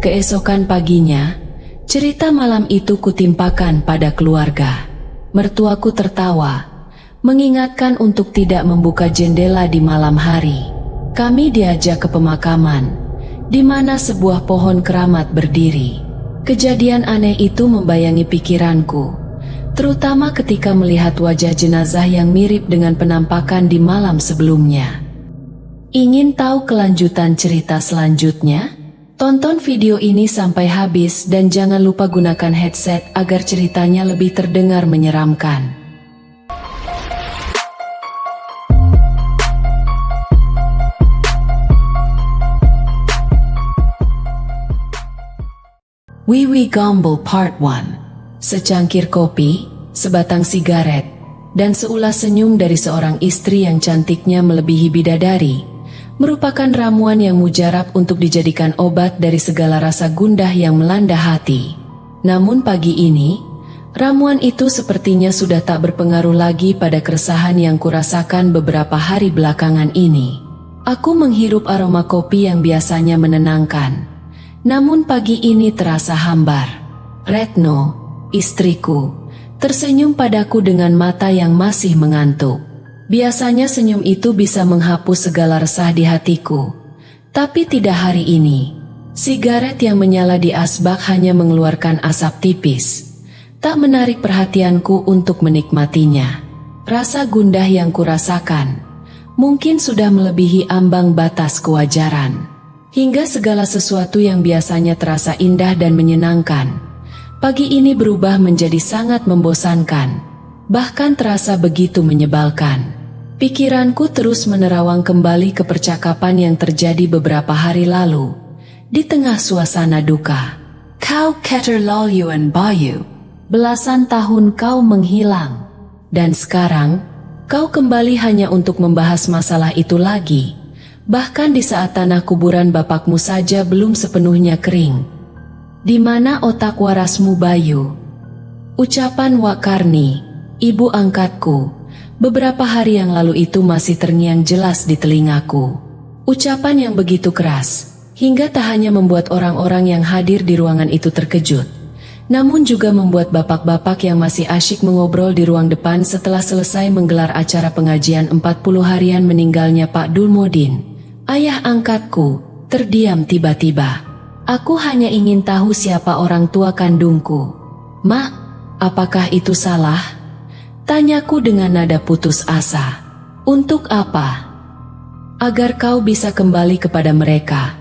Keesokan paginya, cerita malam itu kutimpakan pada keluarga. Mertuaku tertawa, mengingatkan untuk tidak membuka jendela di malam hari. Kami diajak ke pemakaman, di mana sebuah pohon keramat berdiri. Kejadian aneh itu membayangi pikiranku, terutama ketika melihat wajah jenazah yang mirip dengan penampakan di malam sebelumnya. Ingin tahu kelanjutan cerita selanjutnya? Tonton video ini sampai habis dan jangan lupa gunakan headset agar ceritanya lebih terdengar menyeramkan. Wiwi Gombel Part 1. Secangkir kopi, sebatang sigaret, dan seulas senyum dari seorang istri yang cantiknya melebihi bidadari merupakan ramuan yang mujarab untuk dijadikan obat dari segala rasa gundah yang melanda hati. Namun pagi ini, ramuan itu sepertinya sudah tak berpengaruh lagi pada keresahan yang kurasakan beberapa hari belakangan ini. Aku menghirup aroma kopi yang biasanya menenangkan, namun pagi ini terasa hambar. Retno, istriku, tersenyum padaku dengan mata yang masih mengantuk. Biasanya senyum itu bisa menghapus segala resah di hatiku, tapi tidak hari ini. Sigaret yang menyala di asbak hanya mengeluarkan asap tipis, tak menarik perhatianku untuk menikmatinya. Rasa gundah yang kurasakan mungkin sudah melebihi ambang batas kewajaran, hingga segala sesuatu yang biasanya terasa indah dan menyenangkan, pagi ini berubah menjadi sangat membosankan, bahkan terasa begitu menyebalkan. Pikiranku terus menerawang kembali ke percakapan yang terjadi beberapa hari lalu, di tengah suasana duka. Kau keterlaluan Bayu, belasan tahun kau menghilang, dan sekarang, kau kembali hanya untuk membahas masalah itu lagi, bahkan di saat tanah kuburan bapakmu saja belum sepenuhnya kering. Di mana otak warasmu Bayu? Ucapan Wak Karni, ibu angkatku, beberapa hari yang lalu itu masih terngiang jelas di telingaku. Ucapan yang begitu keras, hingga tak hanya membuat orang-orang yang hadir di ruangan itu terkejut, namun juga membuat bapak-bapak yang masih asyik mengobrol di ruang depan setelah selesai menggelar acara pengajian 40 harian meninggalnya Pak Dulmodin, ayah angkatku, terdiam tiba-tiba. Aku hanya ingin tahu siapa orang tua kandungku. Mak, apakah itu salah? Tanyaku dengan nada putus asa. Untuk apa? Agar kau bisa kembali kepada mereka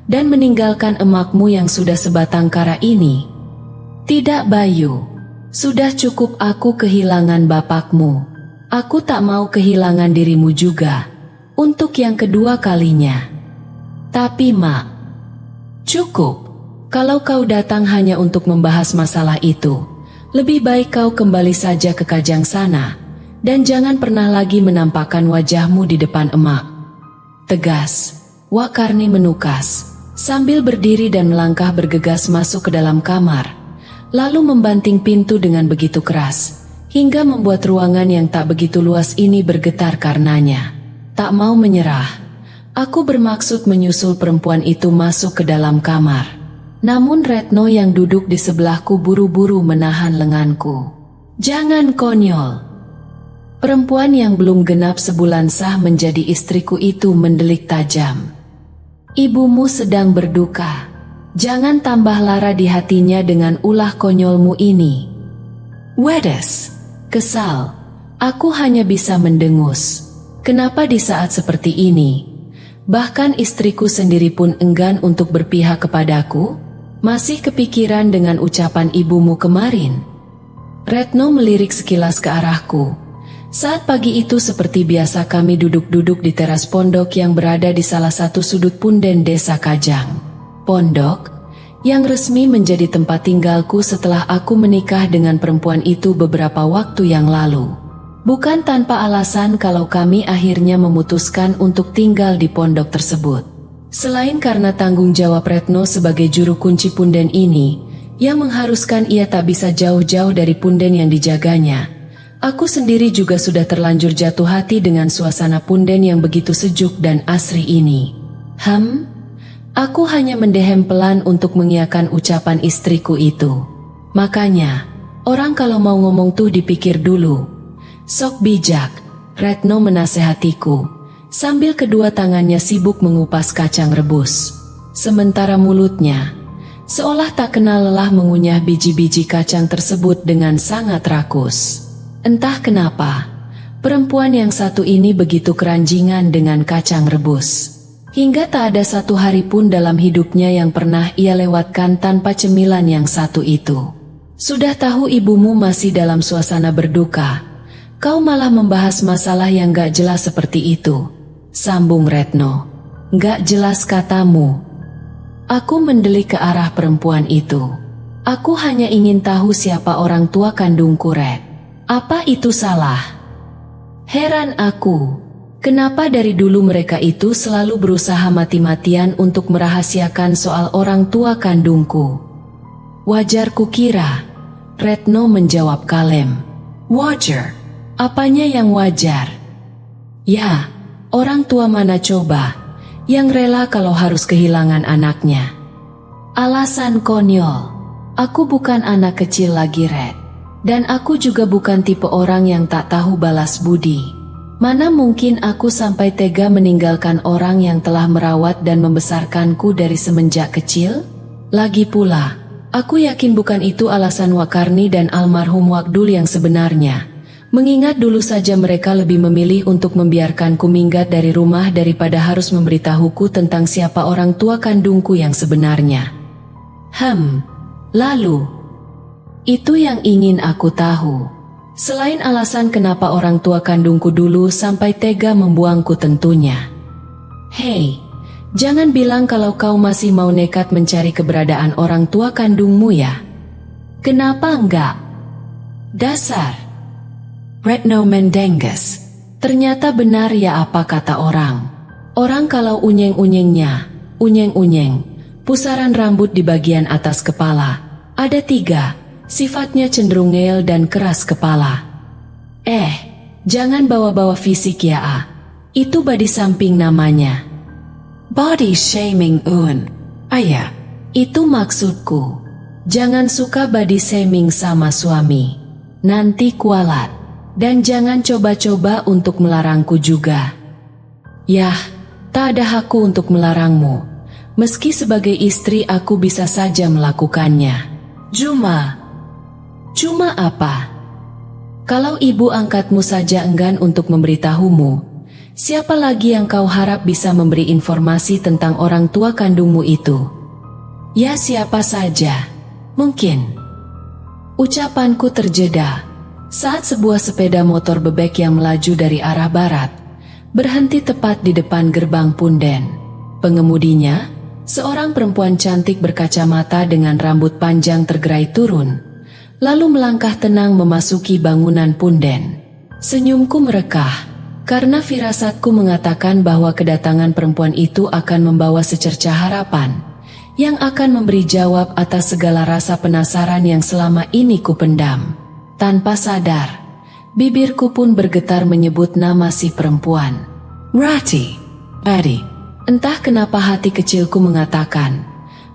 dan meninggalkan emakmu yang sudah sebatang kara ini. Tidak Bayu, sudah cukup aku kehilangan bapakmu. Aku tak mau kehilangan dirimu juga, untuk yang kedua kalinya. Tapi Mak, cukup. Kalau kau datang hanya untuk membahas masalah itu, lebih baik kau kembali saja ke Kajang sana, dan jangan pernah lagi menampakkan wajahmu di depan emak. Tegas, Wak Karni menukas, sambil berdiri dan melangkah bergegas masuk ke dalam kamar, lalu membanting pintu dengan begitu keras, hingga membuat ruangan yang tak begitu luas ini bergetar karenanya. Tak mau menyerah, aku bermaksud menyusul perempuan itu masuk ke dalam kamar. Namun Retno yang duduk di sebelahku buru-buru menahan lenganku. Jangan konyol. Perempuan yang belum genap sebulan sah menjadi istriku itu mendelik tajam. Ibumu sedang berduka. Jangan tambah lara di hatinya dengan ulah konyolmu ini. Wedes, kesal. Aku hanya bisa mendengus. Kenapa di saat seperti ini, bahkan istriku sendiri pun enggan untuk berpihak kepadaku? Masih kepikiran dengan ucapan ibumu kemarin? Retno melirik sekilas ke arahku. Saat pagi itu seperti biasa kami duduk-duduk di teras pondok yang berada di salah satu sudut punden desa Kajang. Pondok yang resmi menjadi tempat tinggalku setelah aku menikah dengan perempuan itu beberapa waktu yang lalu. Bukan tanpa alasan kalau kami akhirnya memutuskan untuk tinggal di pondok tersebut. Selain karena tanggung jawab Retno sebagai juru kunci punden ini, yang mengharuskan ia tak bisa jauh-jauh dari punden yang dijaganya, aku sendiri juga sudah terlanjur jatuh hati dengan suasana punden yang begitu sejuk dan asri ini. Aku hanya mendehem pelan untuk mengiyakan ucapan istriku itu. Makanya, orang kalau mau ngomong tuh dipikir dulu. Sok bijak, Retno menasehatiku, sambil kedua tangannya sibuk mengupas kacang rebus. Sementara mulutnya, seolah tak kenal lelah mengunyah biji-biji kacang tersebut dengan sangat rakus. Entah kenapa, perempuan yang satu ini begitu keranjingan dengan kacang rebus. Hingga tak ada satu hari pun dalam hidupnya yang pernah ia lewatkan tanpa cemilan yang satu itu. Sudah tahu ibumu masih dalam suasana berduka, kau malah membahas masalah yang gak jelas seperti itu, sambung Retno. Gak jelas katamu. Aku mendelik ke arah perempuan itu. Aku hanya ingin tahu siapa orang tua kandungku, Ret. Apa itu salah? Heran aku. Kenapa dari dulu mereka itu selalu berusaha mati-matian untuk merahasiakan soal orang tua kandungku? Wajar kukira, Retno menjawab kalem. Wajar? Apanya yang wajar? Ya, orang tua mana coba yang rela kalau harus kehilangan anaknya? Alasan konyol. Aku bukan anak kecil lagi, Red. Dan aku juga bukan tipe orang yang tak tahu balas budi. Mana mungkin aku sampai tega meninggalkan orang yang telah merawat dan membesarkanku dari semenjak kecil? Lagi pula, aku yakin bukan itu alasan Wakarni dan almarhum Wakdul yang sebenarnya. Mengingat dulu saja mereka lebih memilih untuk membiarkanku minggat dari rumah daripada harus memberitahuku tentang siapa orang tua kandungku yang sebenarnya. Lalu, itu yang ingin aku tahu. Selain alasan kenapa orang tua kandungku dulu sampai tega membuangku tentunya. Hei, jangan bilang kalau kau masih mau nekat mencari keberadaan orang tua kandungmu ya. Kenapa enggak? Dasar Retno mendenges. Ternyata benar ya apa kata orang. Orang kalau unyeng-unyengnya, unyeng-unyeng, pusaran rambut di bagian atas kepala, ada 3. Sifatnya cenderung ngeyel dan keras kepala. Jangan bawa-bawa fisik ya Itu body samping namanya. Body shaming Ayah, itu maksudku. Jangan suka body shaming sama suami. Nanti kualat. Dan jangan coba-coba untuk melarangku juga. Yah, tak ada hakku untuk melarangmu. Meski sebagai istri aku bisa saja melakukannya. Cuma apa? Kalau ibu angkatmu saja enggan untuk memberitahumu, siapa lagi yang kau harap bisa memberi informasi tentang orang tua kandungmu itu? Ya siapa saja, mungkin. Ucapanku terjeda saat sebuah sepeda motor bebek yang melaju dari arah barat berhenti tepat di depan gerbang punden. Pengemudinya, seorang perempuan cantik berkacamata dengan rambut panjang tergerai turun, lalu melangkah tenang memasuki bangunan punden. Senyumku merekah, karena firasatku mengatakan bahwa kedatangan perempuan itu akan membawa secercah harapan, yang akan memberi jawab atas segala rasa penasaran yang selama ini kupendam. Tanpa sadar, bibirku pun bergetar menyebut nama si perempuan. Rati. Entah kenapa hati kecilku mengatakan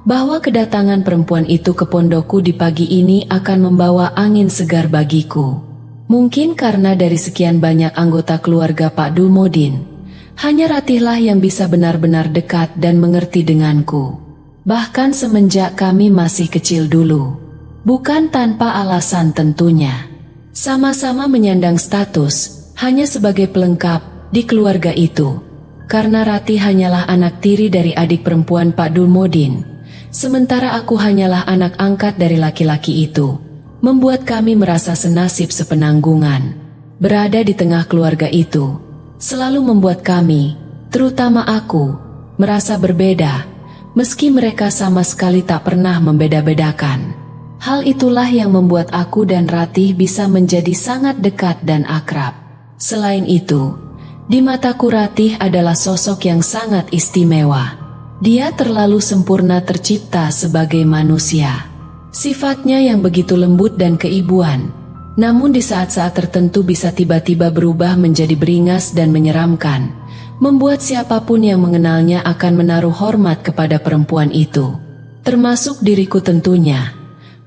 bahwa kedatangan perempuan itu ke pondokku di pagi ini akan membawa angin segar bagiku. Mungkin karena dari sekian banyak anggota keluarga Pak Dulmodin, hanya Ratihlah yang bisa benar-benar dekat dan mengerti denganku. Bahkan semenjak kami masih kecil dulu. Bukan tanpa alasan tentunya. Sama-sama menyandang status, hanya sebagai pelengkap, di keluarga itu. Karena Ratih hanyalah anak tiri dari adik perempuan Pak Dulmodin. Sementara aku hanyalah anak angkat dari laki-laki itu, membuat kami merasa senasib sepenanggungan. Berada di tengah keluarga itu, selalu membuat kami, terutama aku, merasa berbeda, meski mereka sama sekali tak pernah membeda-bedakan. Hal itulah yang membuat aku dan Ratih bisa menjadi sangat dekat dan akrab. Selain itu, di mataku Ratih adalah sosok yang sangat istimewa. Dia terlalu sempurna tercipta sebagai manusia. Sifatnya yang begitu lembut dan keibuan, namun di saat-saat tertentu bisa tiba-tiba berubah menjadi beringas dan menyeramkan, membuat siapapun yang mengenalnya akan menaruh hormat kepada perempuan itu, termasuk diriku tentunya,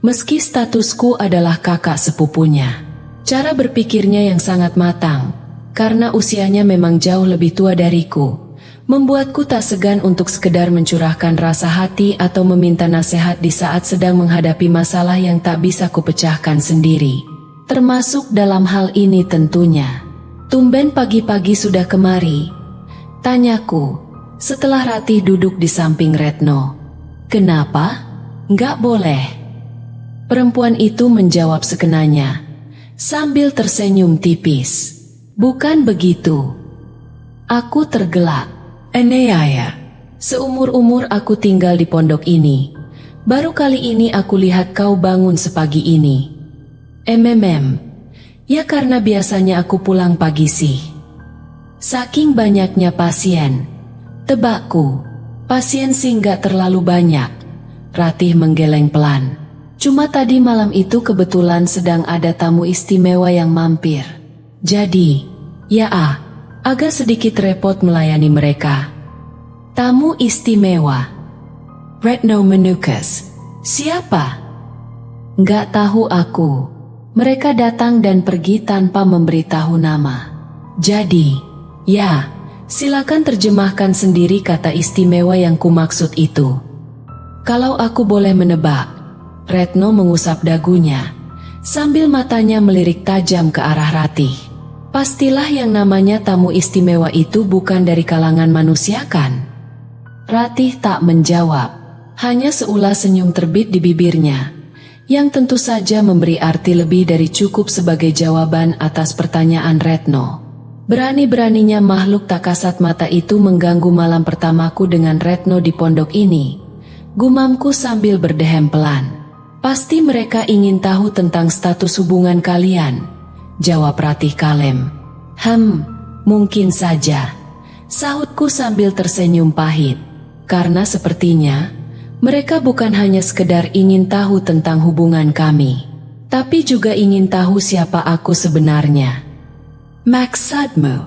meski statusku adalah kakak sepupunya. Cara berpikirnya yang sangat matang, karena usianya memang jauh lebih tua dariku, membuatku tak segan untuk sekedar mencurahkan rasa hati atau meminta nasihat di saat sedang menghadapi masalah yang tak bisa kupecahkan sendiri. Termasuk dalam hal ini tentunya. "Tumben pagi-pagi sudah kemari?" tanyaku, setelah Ratih duduk di samping Retno. "Kenapa?" "Nggak boleh." Perempuan itu menjawab sekenanya, sambil tersenyum tipis. "Bukan begitu." Aku tergelak. "Eneyaya, seumur-umur aku tinggal di pondok ini, baru kali ini aku lihat kau bangun sepagi ini." Ya karena biasanya aku pulang pagi sih. Saking banyaknya pasien. Tebakku, pasien sih nggak terlalu banyak." Ratih menggeleng pelan. "Cuma tadi malam itu kebetulan sedang ada tamu istimewa yang mampir. Jadi, agak sedikit repot melayani mereka." "Tamu istimewa?" Retno menukas. "Siapa?" "Nggak tahu aku. Mereka datang dan pergi tanpa memberitahu nama. Jadi, silakan terjemahkan sendiri kata istimewa yang kumaksud itu." "Kalau aku boleh menebak," Retno mengusap dagunya, sambil matanya melirik tajam ke arah Ratih. "Pastilah yang namanya tamu istimewa itu bukan dari kalangan manusia kan?" Ratih tak menjawab, hanya seulas senyum terbit di bibirnya, yang tentu saja memberi arti lebih dari cukup sebagai jawaban atas pertanyaan Retno. Berani-beraninya makhluk tak kasat mata itu mengganggu malam pertamaku dengan Retno di pondok ini, gumamku sambil berdehem pelan. "Pasti mereka ingin tahu tentang status hubungan kalian," jawab Ratih kalem. Mungkin saja," sahutku sambil tersenyum pahit, "karena sepertinya mereka bukan hanya sekedar ingin tahu tentang hubungan kami, tapi juga ingin tahu siapa aku sebenarnya." "Maksudmu?"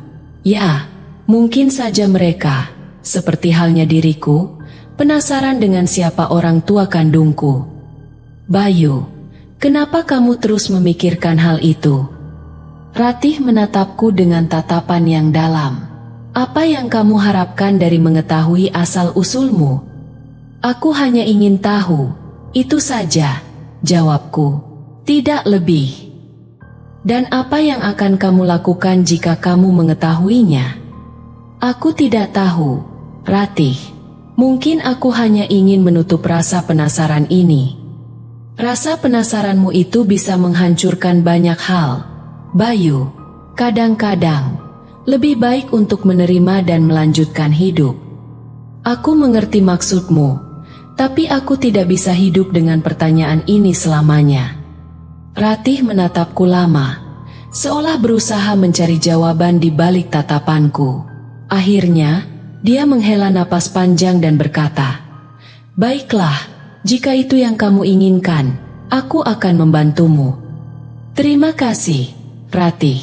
"Ya, mungkin saja mereka, seperti halnya diriku, penasaran dengan siapa orang tua kandungku." "Bayu, kenapa kamu terus memikirkan hal itu?" Ratih menatapku dengan tatapan yang dalam. "Apa yang kamu harapkan dari mengetahui asal-usulmu?" "Aku hanya ingin tahu, itu saja," jawabku. "Tidak lebih." "Dan apa yang akan kamu lakukan jika kamu mengetahuinya?" "Aku tidak tahu, Ratih. Mungkin aku hanya ingin menutup rasa penasaran ini." "Rasa penasaranmu itu bisa menghancurkan banyak hal, Bayu. Kadang-kadang, lebih baik untuk menerima dan melanjutkan hidup." "Aku mengerti maksudmu. Tapi aku tidak bisa hidup dengan pertanyaan ini selamanya." Ratih menatapku lama, seolah berusaha mencari jawaban di balik tatapanku. Akhirnya, dia menghela napas panjang dan berkata, "Baiklah, jika itu yang kamu inginkan, aku akan membantumu." "Terima kasih, Ratih.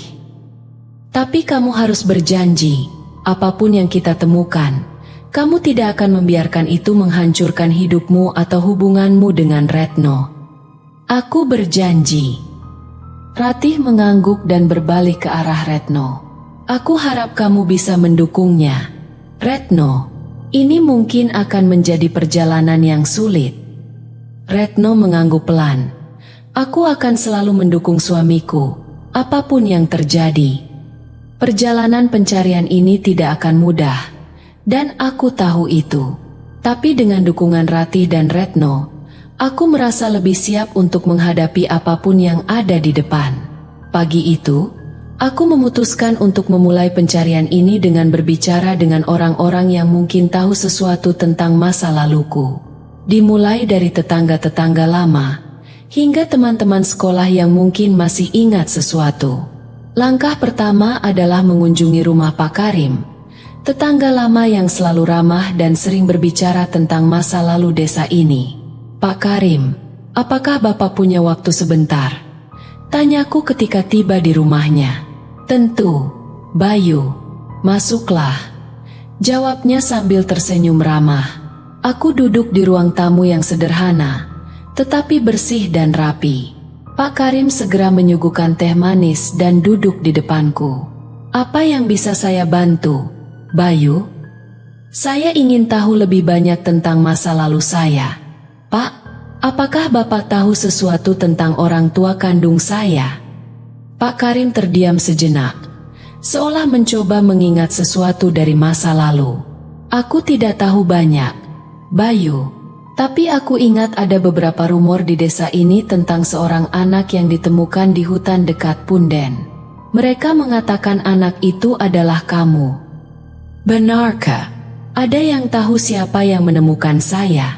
Tapi kamu harus berjanji, apapun yang kita temukan, kamu tidak akan membiarkan itu menghancurkan hidupmu atau hubunganmu dengan Retno." "Aku berjanji." Ratih mengangguk dan berbalik ke arah Retno. "Aku harap kamu bisa mendukungnya, Retno. Ini mungkin akan menjadi perjalanan yang sulit." Retno mengangguk pelan. "Aku akan selalu mendukung suamiku, apapun yang terjadi. Perjalanan pencarian ini tidak akan mudah, dan aku tahu itu. Tapi dengan dukungan Ratih dan Retno, aku merasa lebih siap untuk menghadapi apapun yang ada di depan." Pagi itu, aku memutuskan untuk memulai pencarian ini dengan berbicara dengan orang-orang yang mungkin tahu sesuatu tentang masa laluku. Dimulai dari tetangga-tetangga lama, hingga teman-teman sekolah yang mungkin masih ingat sesuatu. Langkah pertama adalah mengunjungi rumah Pak Karim, tetangga lama yang selalu ramah dan sering berbicara tentang masa lalu desa ini. "Pak Karim, apakah Bapak punya waktu sebentar?" tanyaku ketika tiba di rumahnya. "Tentu, Bayu. Masuklah." Jawabnya sambil tersenyum ramah. Aku duduk di ruang tamu yang sederhana, tetapi bersih dan rapi. Pak Karim segera menyuguhkan teh manis dan duduk di depanku. Apa yang bisa saya bantu, Bayu? Saya ingin tahu lebih banyak tentang masa lalu saya. Pak, apakah Bapak tahu sesuatu tentang orang tua kandung saya? Pak Karim terdiam sejenak, seolah mencoba mengingat sesuatu dari masa lalu. Aku tidak tahu banyak, Bayu. Tapi aku ingat ada beberapa rumor di desa ini tentang seorang anak yang ditemukan di hutan dekat Punden. Mereka mengatakan anak itu adalah kamu. Benarkah? Ada yang tahu siapa yang menemukan saya?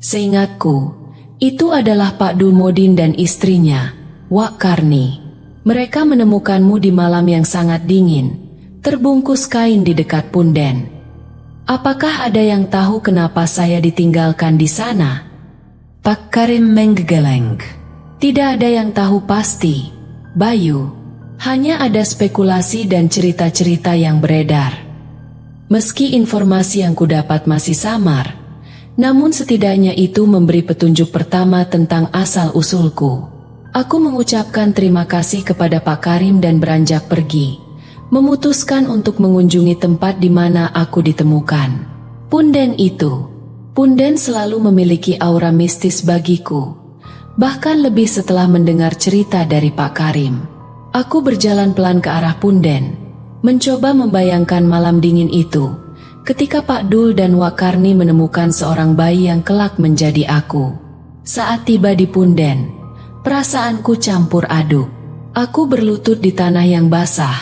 Seingatku, itu adalah Pak Dulmodin dan istrinya, Wak Karni. Mereka menemukanmu di malam yang sangat dingin, terbungkus kain di dekat Punden. Apakah ada yang tahu kenapa saya ditinggalkan di sana? Pak Karim menggeleng. Tidak ada yang tahu pasti, Bayu. Hanya ada spekulasi dan cerita-cerita yang beredar. Meski informasi yang kudapat masih samar, namun setidaknya itu memberi petunjuk pertama tentang asal-usulku. Aku mengucapkan terima kasih kepada Pak Karim dan beranjak pergi, memutuskan untuk mengunjungi tempat di mana aku ditemukan. Punden itu. Punden selalu memiliki aura mistis bagiku, bahkan lebih setelah mendengar cerita dari Pak Karim. Aku berjalan pelan ke arah Punden, mencoba membayangkan malam dingin itu, ketika Pak Dul dan Wak Karni menemukan seorang bayi yang kelak menjadi aku. Saat tiba di Punden, perasaanku campur aduk. Aku berlutut di tanah yang basah,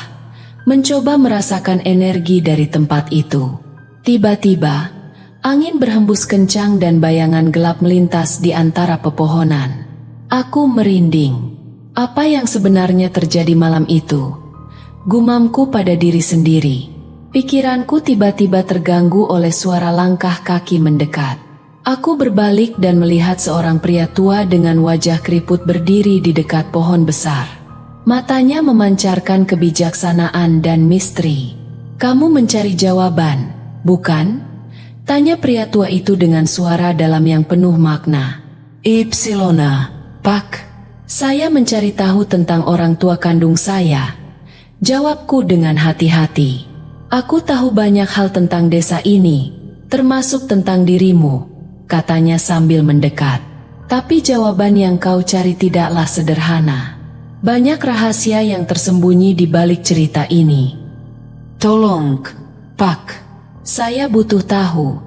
mencoba merasakan energi dari tempat itu. Tiba-tiba, angin berhembus kencang dan bayangan gelap melintas di antara pepohonan. Aku merinding. Apa yang sebenarnya terjadi malam itu? Gumamku pada diri sendiri. Pikiranku tiba-tiba terganggu oleh suara langkah kaki mendekat. Aku berbalik dan melihat seorang pria tua dengan wajah keriput berdiri di dekat pohon besar. Matanya memancarkan kebijaksanaan dan misteri. "Kamu mencari jawaban, bukan?" tanya pria tua itu dengan suara dalam yang penuh makna. "Ipsilona, Pak. Saya mencari tahu tentang orang tua kandung saya," jawabku dengan hati-hati. "Aku tahu banyak hal tentang desa ini, termasuk tentang dirimu," katanya sambil mendekat. "Tapi jawaban yang kau cari tidaklah sederhana. Banyak rahasia yang tersembunyi di balik cerita ini. Tolong, Pak. Saya butuh tahu,"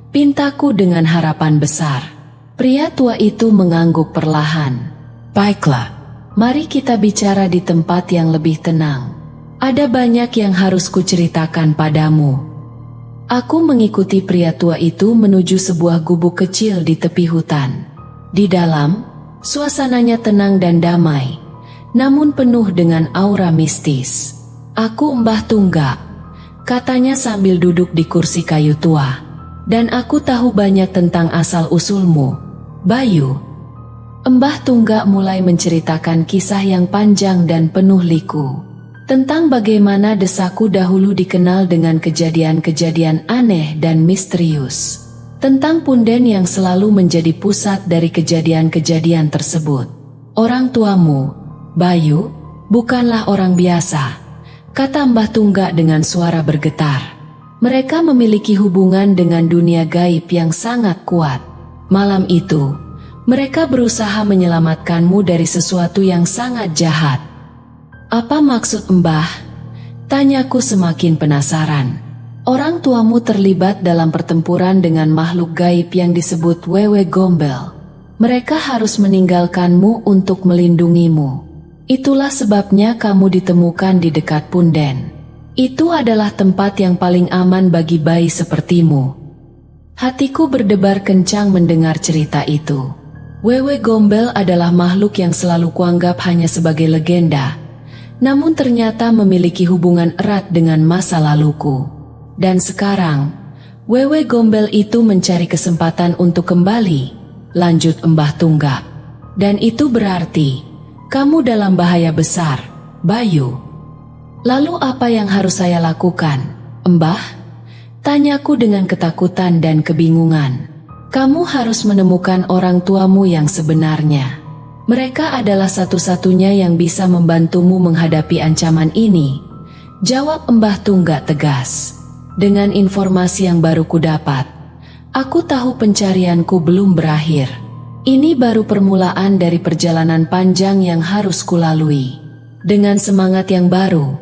pintaku dengan harapan besar. Pria tua itu mengangguk perlahan. "Baiklah, mari kita bicara di tempat yang lebih tenang. Ada banyak yang harus kuceritakan padamu." Aku mengikuti pria tua itu menuju sebuah gubuk kecil di tepi hutan. Di dalam, suasananya tenang dan damai, namun penuh dengan aura mistis. "Aku Mbah Tunggak," katanya sambil duduk di kursi kayu tua. "Dan aku tahu banyak tentang asal-usulmu, Bayu." Mbah Tunggak mulai menceritakan kisah yang panjang dan penuh liku, tentang bagaimana desaku dahulu dikenal dengan kejadian-kejadian aneh dan misterius, tentang Punden yang selalu menjadi pusat dari kejadian-kejadian tersebut. "Orang tuamu, Bayu, bukanlah orang biasa," kata Mbah Tunggak dengan suara bergetar. "Mereka memiliki hubungan dengan dunia gaib yang sangat kuat. Malam itu, mereka berusaha menyelamatkanmu dari sesuatu yang sangat jahat." "Apa maksud Mbah?" tanyaku semakin penasaran. "Orang tuamu terlibat dalam pertempuran dengan makhluk gaib yang disebut Wewe Gombel. Mereka harus meninggalkanmu untuk melindungimu. Itulah sebabnya kamu ditemukan di dekat Punden. Itu adalah tempat yang paling aman bagi bayi sepertimu." Hatiku berdebar kencang mendengar cerita itu. Wewe Gombel adalah makhluk yang selalu kuanggap hanya sebagai legenda, namun ternyata memiliki hubungan erat dengan masa laluku. Dan sekarang, Wewe Gombel itu mencari kesempatan untuk kembali, lanjut Mbah Tunggak. "Dan itu berarti kamu dalam bahaya besar, Bayu. Lalu apa yang harus saya lakukan, Mbah?" Tanyaku dengan ketakutan dan kebingungan. Kamu harus menemukan orang tuamu yang sebenarnya. Mereka adalah satu-satunya yang bisa membantumu menghadapi ancaman ini, jawab Mbah Tunggak tegas. Dengan informasi yang baru kudapat, aku tahu pencarianku belum berakhir. Ini baru permulaan dari perjalanan panjang yang harus kulalui. Dengan semangat yang baru,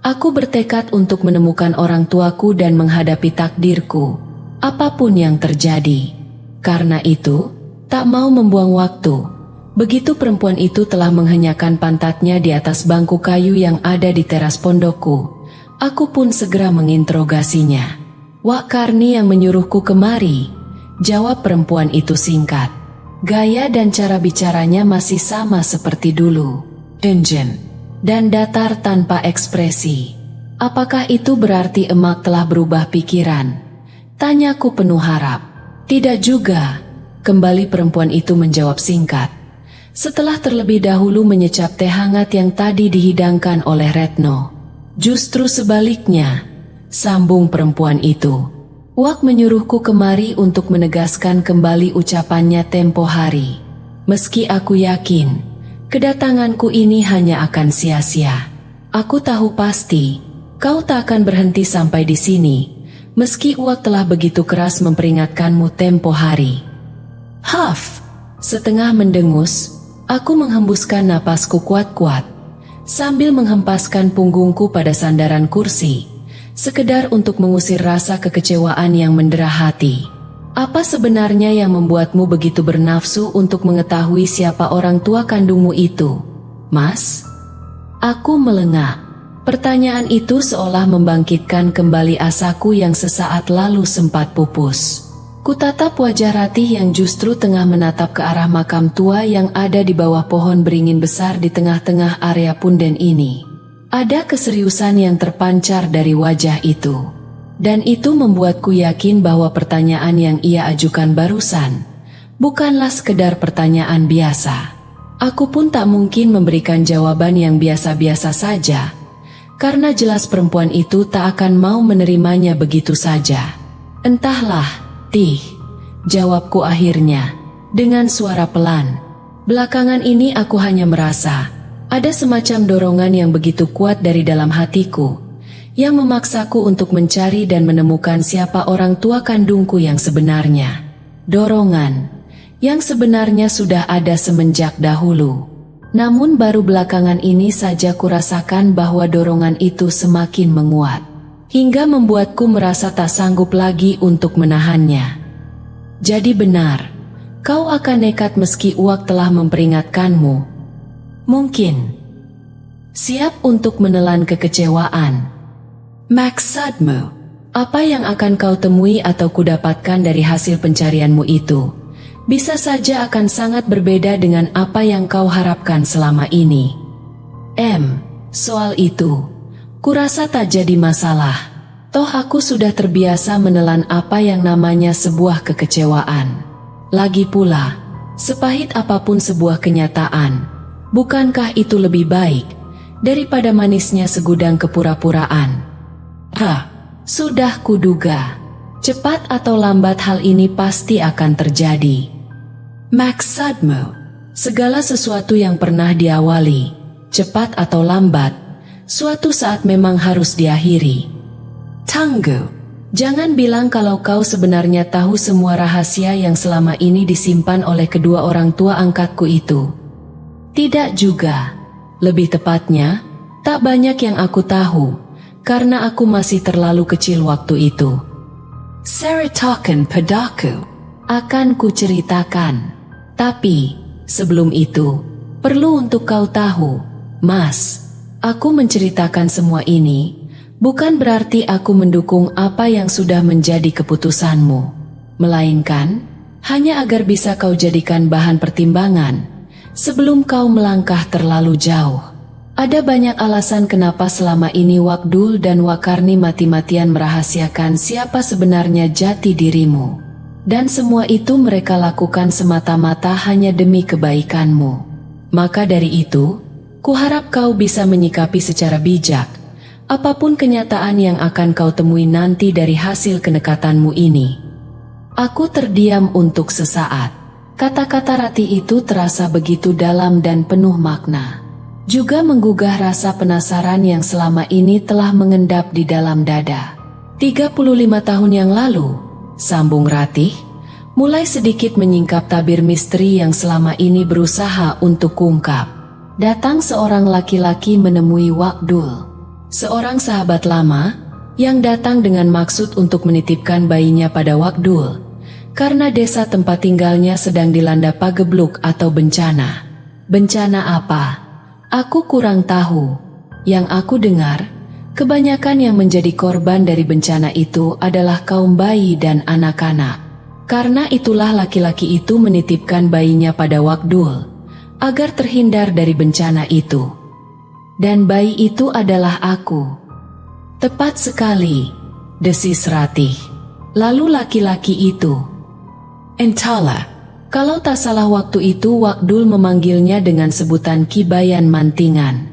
aku bertekad untuk menemukan orang tuaku dan menghadapi takdirku, apapun yang terjadi. Karena itu, tak mau membuang waktu. Begitu perempuan itu telah menghenyakan pantatnya di atas bangku kayu yang ada di teras pondokku, aku pun segera menginterogasinya. Wak Karni yang menyuruhku kemari, jawab perempuan itu singkat. Gaya dan cara bicaranya masih sama seperti dulu, dungeon, dan datar tanpa ekspresi. Apakah itu berarti emak telah berubah pikiran? Tanyaku penuh harap. Tidak juga, kembali perempuan itu menjawab singkat. Setelah terlebih dahulu menyecap teh hangat yang tadi dihidangkan oleh Retno. Justru sebaliknya, sambung perempuan itu. Wak menyuruhku kemari untuk menegaskan kembali ucapannya tempo hari. Meski aku yakin, kedatanganku ini hanya akan sia-sia. Aku tahu pasti, kau tak akan berhenti sampai di sini, meski Wak telah begitu keras memperingatkanmu tempo hari. Huff, setengah mendengus, aku menghembuskan napasku kuat-kuat, sambil menghempaskan punggungku pada sandaran kursi, sekedar untuk mengusir rasa kekecewaan yang mendera hati. Apa sebenarnya yang membuatmu begitu bernafsu untuk mengetahui siapa orang tua kandungmu itu, Mas? Aku melengak. Pertanyaan itu seolah membangkitkan kembali asaku yang sesaat lalu sempat pupus. Kutatap wajah Ratih yang justru tengah menatap ke arah makam tua yang ada di bawah pohon beringin besar di tengah-tengah area punden ini. Ada keseriusan yang terpancar dari wajah itu. Dan itu membuatku yakin bahwa pertanyaan yang ia ajukan barusan bukanlah sekedar pertanyaan biasa. Aku pun tak mungkin memberikan jawaban yang biasa-biasa saja, karena jelas perempuan itu tak akan mau menerimanya begitu saja. Entahlah, Tih, jawabku akhirnya, dengan suara pelan. Belakangan ini aku hanya merasa ada semacam dorongan yang begitu kuat dari dalam hatiku, yang memaksaku untuk mencari dan menemukan siapa orang tua kandungku yang sebenarnya. Dorongan yang sebenarnya sudah ada semenjak dahulu. Namun baru belakangan ini saja kurasakan bahwa dorongan itu semakin menguat, hingga membuatku merasa tak sanggup lagi untuk menahannya. Jadi benar, kau akan nekat meski Uak telah memperingatkanmu. Mungkin siap untuk menelan kekecewaan. Maksudmu, apa yang akan kau temui atau kudapatkan dari hasil pencarianmu itu bisa saja akan sangat berbeda dengan apa yang kau harapkan selama ini. Soal itu, kurasa tak jadi masalah. Toh aku sudah terbiasa menelan apa yang namanya sebuah kekecewaan. Lagi pula, sepahit apapun sebuah kenyataan, bukankah itu lebih baik daripada manisnya segudang kepura-puraan? Sudah kuduga, cepat atau lambat hal ini pasti akan terjadi. Maksudmu, segala sesuatu yang pernah diawali, cepat atau lambat, suatu saat memang harus diakhiri. Tangguh, jangan bilang kalau kau sebenarnya tahu semua rahasia yang selama ini disimpan oleh kedua orang tua angkatku itu. Tidak juga, lebih tepatnya, tak banyak yang aku tahu, karena aku masih terlalu kecil waktu itu. Ceritakan padaku, akan kuceritakan. Tapi, sebelum itu, perlu untuk kau tahu, Mas, aku menceritakan semua ini, bukan berarti aku mendukung apa yang sudah menjadi keputusanmu, melainkan, hanya agar bisa kau jadikan bahan pertimbangan, sebelum kau melangkah terlalu jauh. Ada banyak alasan kenapa selama ini Wakdul dan Wakarni mati-matian merahasiakan siapa sebenarnya jati dirimu. Dan semua itu mereka lakukan semata-mata hanya demi kebaikanmu. Maka dari itu, kuharap kau bisa menyikapi secara bijak apapun kenyataan yang akan kau temui nanti dari hasil kedekatanmu ini. Aku terdiam untuk sesaat. Kata-kata Ratih itu terasa begitu dalam dan penuh makna. Juga menggugah rasa penasaran yang selama ini telah mengendap di dalam dada. 35 tahun yang lalu, sambung Ratih, mulai sedikit menyingkap tabir misteri yang selama ini berusaha untuk kuungkap. Datang seorang laki-laki menemui Wakdul, seorang sahabat lama yang datang dengan maksud untuk menitipkan bayinya pada Wakdul. Karena desa tempat tinggalnya sedang dilanda pagebluk atau bencana. Bencana apa? Aku kurang tahu. Yang aku dengar, kebanyakan yang menjadi korban dari bencana itu adalah kaum bayi dan anak-anak. Karena itulah laki-laki itu menitipkan bayinya pada Wakdul, agar terhindar dari bencana itu. Dan bayi itu adalah aku. Tepat sekali, desis Ratih. Lalu laki-laki itu, entahlah, kalau tak salah waktu itu Wakdul memanggilnya dengan sebutan Kibayan Mantingan.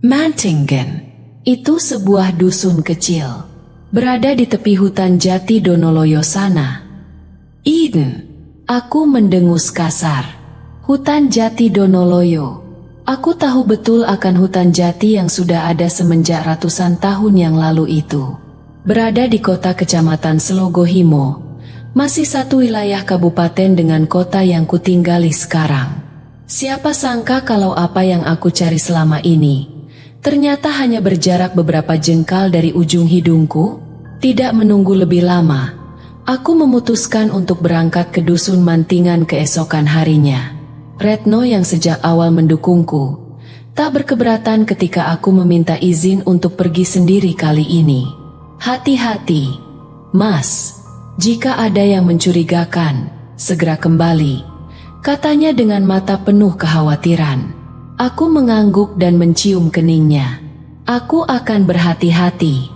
Mantingan, itu sebuah dusun kecil, berada di tepi hutan Jati Donoloyo sana. Eden, aku mendengus kasar. Hutan Jati Donoloyo. Aku tahu betul akan hutan jati yang sudah ada semenjak ratusan tahun yang lalu itu. Berada di kota kecamatan Selogohimo. Masih satu wilayah kabupaten dengan kota yang kutinggali sekarang. Siapa sangka kalau apa yang aku cari selama ini ternyata hanya berjarak beberapa jengkal dari ujung hidungku. Tidak menunggu lebih lama, aku memutuskan untuk berangkat ke dusun Mantingan keesokan harinya. Retno yang sejak awal mendukungku tak berkeberatan ketika aku meminta izin untuk pergi sendiri kali ini. Hati-hati, Mas. Jika ada yang mencurigakan, segera kembali, katanya dengan mata penuh kekhawatiran. Aku mengangguk dan mencium keningnya. Aku akan berhati-hati.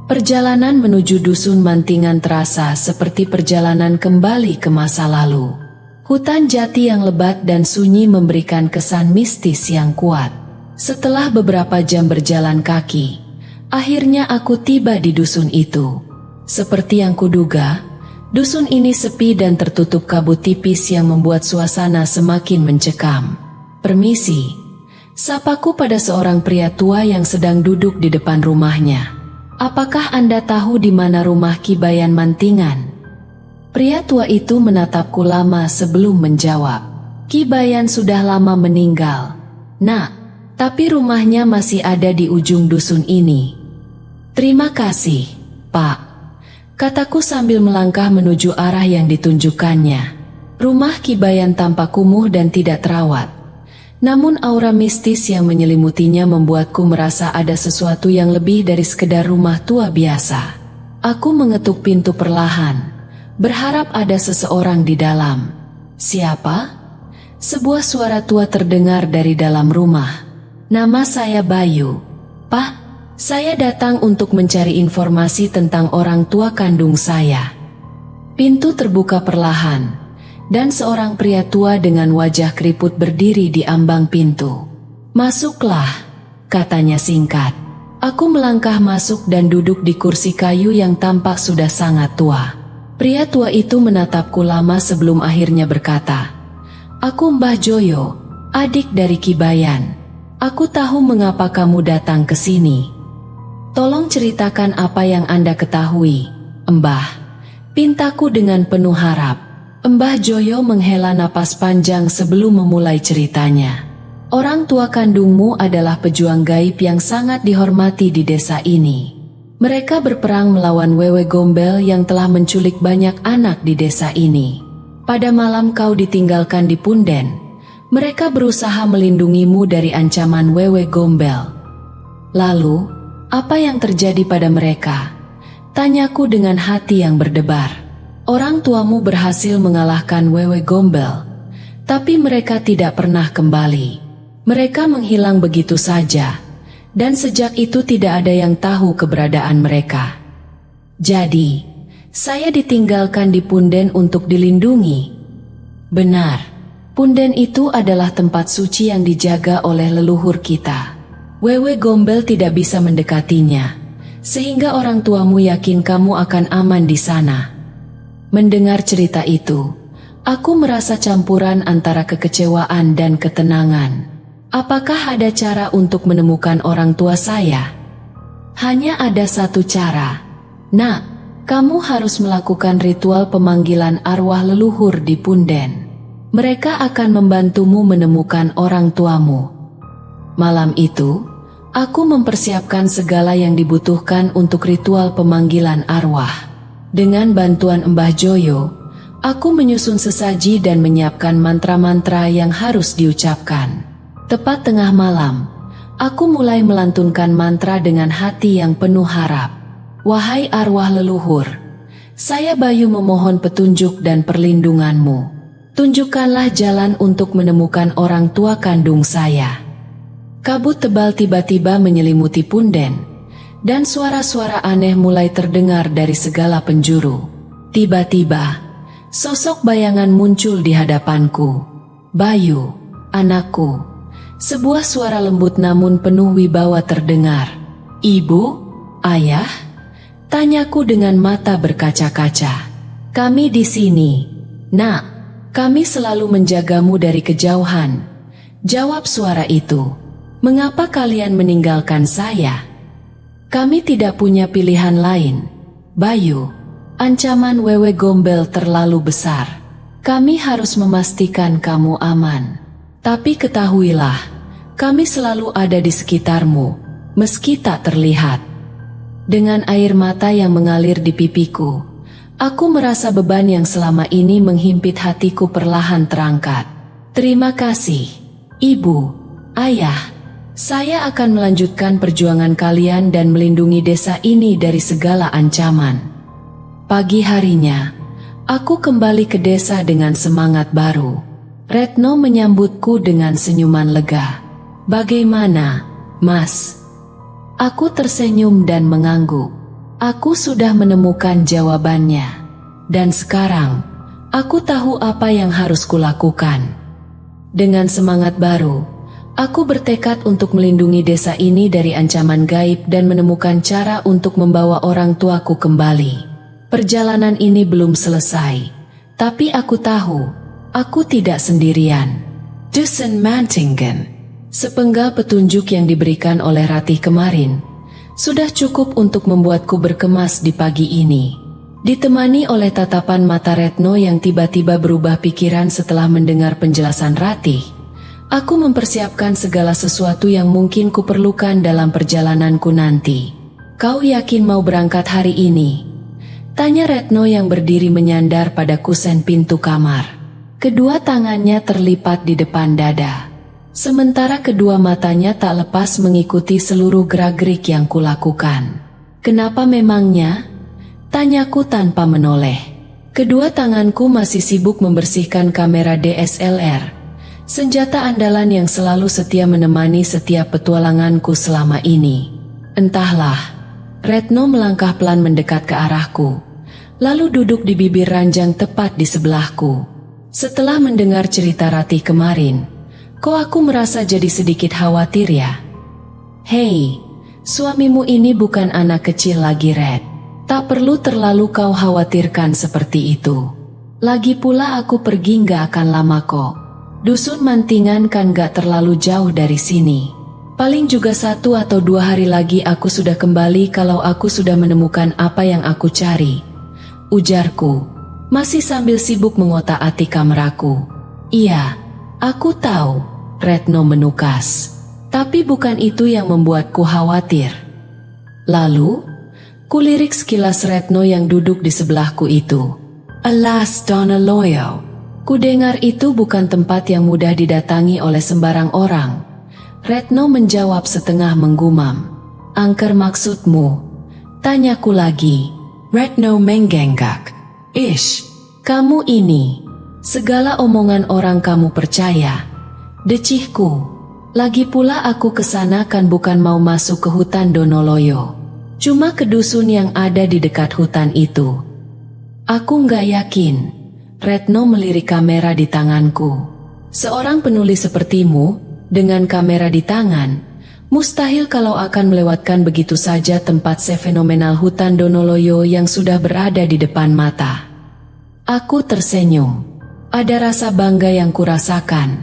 Perjalanan menuju dusun Mantingan terasa seperti perjalanan kembali ke masa lalu. Hutan jati yang lebat dan sunyi memberikan kesan mistis yang kuat. Setelah beberapa jam berjalan kaki, akhirnya aku tiba di dusun itu. Seperti yang kuduga, dusun ini sepi dan tertutup kabut tipis yang membuat suasana semakin mencekam. Permisi, sapaku pada seorang pria tua yang sedang duduk di depan rumahnya. Apakah Anda tahu di mana rumah Kibayan Mantingan? Pria tua itu menatapku lama sebelum menjawab. Kibayan sudah lama meninggal, Nak, tapi rumahnya masih ada di ujung dusun ini. Terima kasih, Pak. Kataku sambil melangkah menuju arah yang ditunjukkannya. Rumah Kibayan tampak kumuh dan tidak terawat. Namun aura mistis yang menyelimutinya membuatku merasa ada sesuatu yang lebih dari sekedar rumah tua biasa. Aku mengetuk pintu perlahan, berharap ada seseorang di dalam. Siapa? Sebuah suara tua terdengar dari dalam rumah. Nama saya Bayu. Pak, saya datang untuk mencari informasi tentang orang tua kandung saya. Pintu terbuka perlahan, dan seorang pria tua dengan wajah keriput berdiri di ambang pintu. Masuklah, katanya singkat. Aku melangkah masuk dan duduk di kursi kayu yang tampak sudah sangat tua. Pria tua itu menatapku lama sebelum akhirnya berkata, "Aku Mbah Joyo, adik dari Kibayan. Aku tahu mengapa kamu datang ke sini. Tolong ceritakan apa yang Anda ketahui, Mbah," pintaku dengan penuh harap. Mbah Joyo menghela napas panjang sebelum memulai ceritanya. Orang tua kandungmu adalah pejuang gaib yang sangat dihormati di desa ini. Mereka berperang melawan Wewe Gombel yang telah menculik banyak anak di desa ini. Pada malam kau ditinggalkan di Punden, mereka berusaha melindungimu dari ancaman Wewe Gombel. Lalu, apa yang terjadi pada mereka? Tanyaku dengan hati yang berdebar. Orang tuamu berhasil mengalahkan Wewe Gombel, tapi mereka tidak pernah kembali. Mereka menghilang begitu saja, dan sejak itu tidak ada yang tahu keberadaan mereka. Jadi, saya ditinggalkan di Punden untuk dilindungi. Benar, Punden itu adalah tempat suci yang dijaga oleh leluhur kita. Wewe Gombel tidak bisa mendekatinya, sehingga orang tuamu yakin kamu akan aman di sana. Mendengar cerita itu, aku merasa campuran antara kekecewaan dan ketenangan. Apakah ada cara untuk menemukan orang tua saya? Hanya ada satu cara. Nak, kamu harus melakukan ritual pemanggilan arwah leluhur di punden. Mereka akan membantumu menemukan orang tuamu. Malam itu, aku mempersiapkan segala yang dibutuhkan untuk ritual pemanggilan arwah. Dengan bantuan Mbah Joyo, aku menyusun sesaji dan menyiapkan mantra-mantra yang harus diucapkan. Tepat tengah malam, aku mulai melantunkan mantra dengan hati yang penuh harap. Wahai arwah leluhur, saya Bayu memohon petunjuk dan perlindunganmu. Tunjukkanlah jalan untuk menemukan orang tua kandung saya. Kabut tebal tiba-tiba menyelimuti punden, dan suara-suara aneh mulai terdengar dari segala penjuru. Tiba-tiba, sosok bayangan muncul di hadapanku. Bayu, anakku. Sebuah suara lembut namun penuh wibawa terdengar. Ibu? Ayah? Tanyaku dengan mata berkaca-kaca. Kami di sini, Nak. Kami selalu menjagamu dari kejauhan. Jawab suara itu. Mengapa kalian meninggalkan saya? Kami tidak punya pilihan lain. Bayu, ancaman Wewe Gombel terlalu besar. Kami harus memastikan kamu aman. Tapi ketahuilah, kami selalu ada di sekitarmu, meski tak terlihat. Dengan air mata yang mengalir di pipiku, aku merasa beban yang selama ini menghimpit hatiku perlahan terangkat. Terima kasih, Ibu, Ayah. Saya akan melanjutkan perjuangan kalian dan melindungi desa ini dari segala ancaman. Pagi harinya, aku kembali ke desa dengan semangat baru. Retno menyambutku dengan senyuman lega. Bagaimana, Mas? Aku tersenyum dan mengangguk. Aku sudah menemukan jawabannya. Dan sekarang, aku tahu apa yang harus kulakukan. Dengan semangat baru, aku bertekad untuk melindungi desa ini dari ancaman gaib dan menemukan cara untuk membawa orang tuaku kembali. Perjalanan ini belum selesai, tapi aku tahu, aku tidak sendirian. Dusun Mantingen, sepenggal petunjuk yang diberikan oleh Ratih kemarin, sudah cukup untuk membuatku berkemas di pagi ini. Ditemani oleh tatapan mata Retno yang tiba-tiba berubah pikiran setelah mendengar penjelasan Ratih, aku mempersiapkan segala sesuatu yang mungkin kuperlukan dalam perjalananku nanti. Kau yakin mau berangkat hari ini? Tanya Retno yang berdiri menyandar pada kusen pintu kamar. Kedua tangannya terlipat di depan dada. Sementara kedua matanya tak lepas mengikuti seluruh gerak-gerik yang kulakukan. Kenapa memangnya? Tanyaku tanpa menoleh. Kedua tanganku masih sibuk membersihkan kamera DSLR. Senjata andalan yang selalu setia menemani setiap petualanganku selama ini. Entahlah, Retno melangkah pelan mendekat ke arahku, lalu duduk di bibir ranjang tepat di sebelahku. Setelah mendengar cerita Ratih kemarin, kok aku merasa jadi sedikit khawatir ya? Hei, suamimu ini bukan anak kecil lagi, Red. Tak perlu terlalu kau khawatirkan seperti itu. Lagi pula aku pergi nggak akan lama kok. Dusun Mantingan kan gak terlalu jauh dari sini. Paling juga 1 atau 2 hari lagi aku sudah kembali kalau aku sudah menemukan apa yang aku cari. Ujarku, masih sambil sibuk mengotak-atik kameraku. Iya, aku tahu, Retno menukas. Tapi bukan itu yang membuatku khawatir. Lalu, kulirik sekilas Retno yang duduk di sebelahku itu. Alas, Donna Loyo. Kudengar itu bukan tempat yang mudah didatangi oleh sembarang orang. Retno menjawab setengah menggumam. Angker maksudmu? Tanyaku lagi. Retno menggenggak. Ish, kamu ini. Segala omongan orang kamu percaya. Decihku. Lagi pula aku kesana kan bukan mau masuk ke hutan Donoloyo. Cuma ke dusun yang ada di dekat hutan itu. Aku nggak yakin. Retno melirik kamera di tanganku. Seorang penulis sepertimu, dengan kamera di tangan, Mustahil kalau akan melewatkan begitu saja tempat sefenomenal hutan Donoloyo yang sudah berada di depan mata. Aku tersenyum. Ada rasa bangga yang kurasakan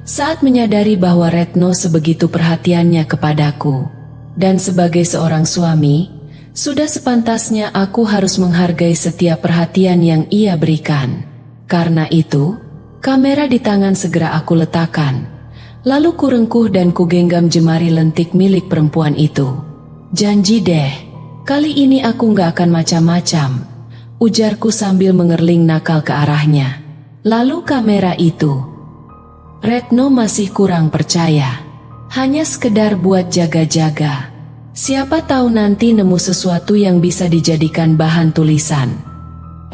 saat menyadari bahwa Retno sebegitu perhatiannya kepadaku. Dan sebagai seorang suami, sudah sepantasnya aku harus menghargai setiap perhatian yang ia berikan. Karena itu, kamera di tangan segera aku letakkan. Lalu kurengkuh dan kugenggam jemari lentik milik perempuan itu. Janji deh, kali ini aku nggak akan macam-macam, ujarku sambil mengerling nakal ke arahnya. Lalu kamera itu. Retno masih kurang percaya. Hanya sekedar buat jaga-jaga. Siapa tahu nanti nemu sesuatu yang bisa dijadikan bahan tulisan.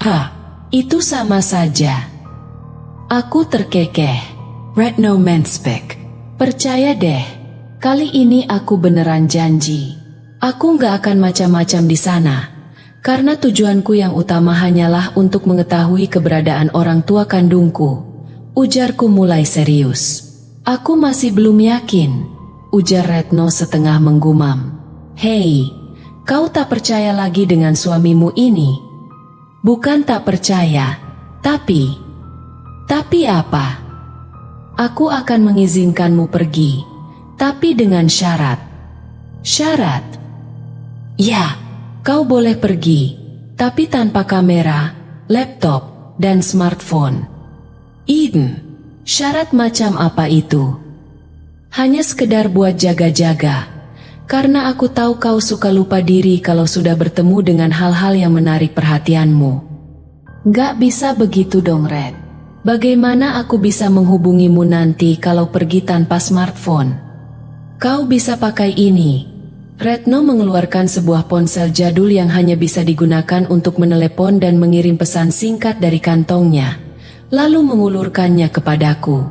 Hah, itu sama saja. Aku terkekeh. Retno menspek. Percaya deh, kali ini aku beneran janji. Aku nggak akan macam-macam di sana. Karena tujuanku yang utama hanyalah untuk mengetahui keberadaan orang tua kandungku. Ujarku mulai serius. Aku masih belum yakin, ujar Retno setengah menggumam. Hei, kau tak percaya lagi dengan suamimu ini? Bukan tak percaya, tapi apa? Aku akan mengizinkanmu pergi, tapi dengan syarat. Syarat? Ya, kau boleh pergi, tapi tanpa kamera, laptop, dan smartphone. Syarat macam apa itu? Hanya sekedar buat jaga-jaga, karena aku tahu kau suka lupa diri kalau sudah bertemu dengan hal-hal yang menarik perhatianmu. Nggak bisa begitu dong, Red. Bagaimana aku bisa menghubungimu nanti kalau pergi tanpa smartphone? Kau bisa pakai ini. Retno mengeluarkan sebuah ponsel jadul yang hanya bisa digunakan untuk menelepon dan mengirim pesan singkat dari kantongnya, lalu mengulurkannya kepadaku.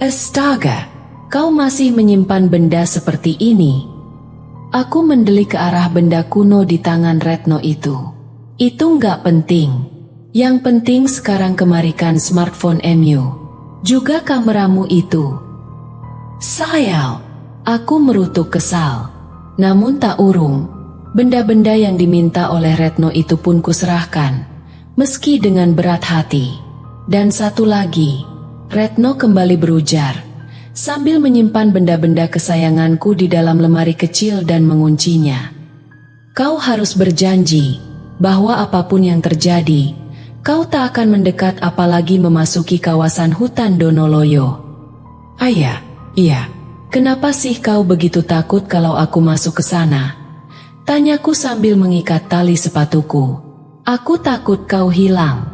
Astaga, kau masih menyimpan benda seperti ini? Aku mendelik ke arah benda kuno di tangan Retno itu. Itu nggak penting. Yang penting sekarang kemarikan smartphone MU. Juga kameramu itu. Sayang, aku merutuk kesal. Namun tak urung, benda-benda yang diminta oleh Retno itu pun kuserahkan, meski dengan berat hati. Dan satu lagi, Retno kembali berujar, sambil menyimpan benda-benda kesayanganku di dalam lemari kecil dan menguncinya. Kau harus berjanji, bahwa apapun yang terjadi, kau tak akan mendekat apalagi memasuki kawasan hutan Donoloyo. Ayah, iya. Kenapa sih kau begitu takut kalau aku masuk ke sana? Tanyaku sambil mengikat tali sepatuku. Aku takut kau hilang.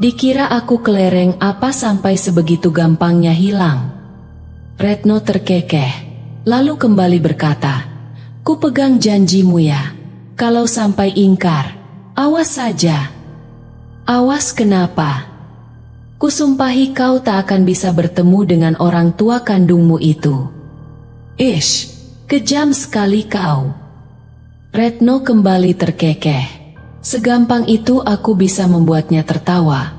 Dikira aku kelereng apa sampai sebegitu gampangnya hilang? Retno terkekeh, lalu kembali berkata, ku pegang janjimu ya. Kalau sampai ingkar, awas saja. Awas kenapa? Kusumpahi kau tak akan bisa bertemu dengan orang tua kandungmu itu. Kejam sekali kau. Retno kembali terkekeh. Segampang itu aku bisa membuatnya tertawa.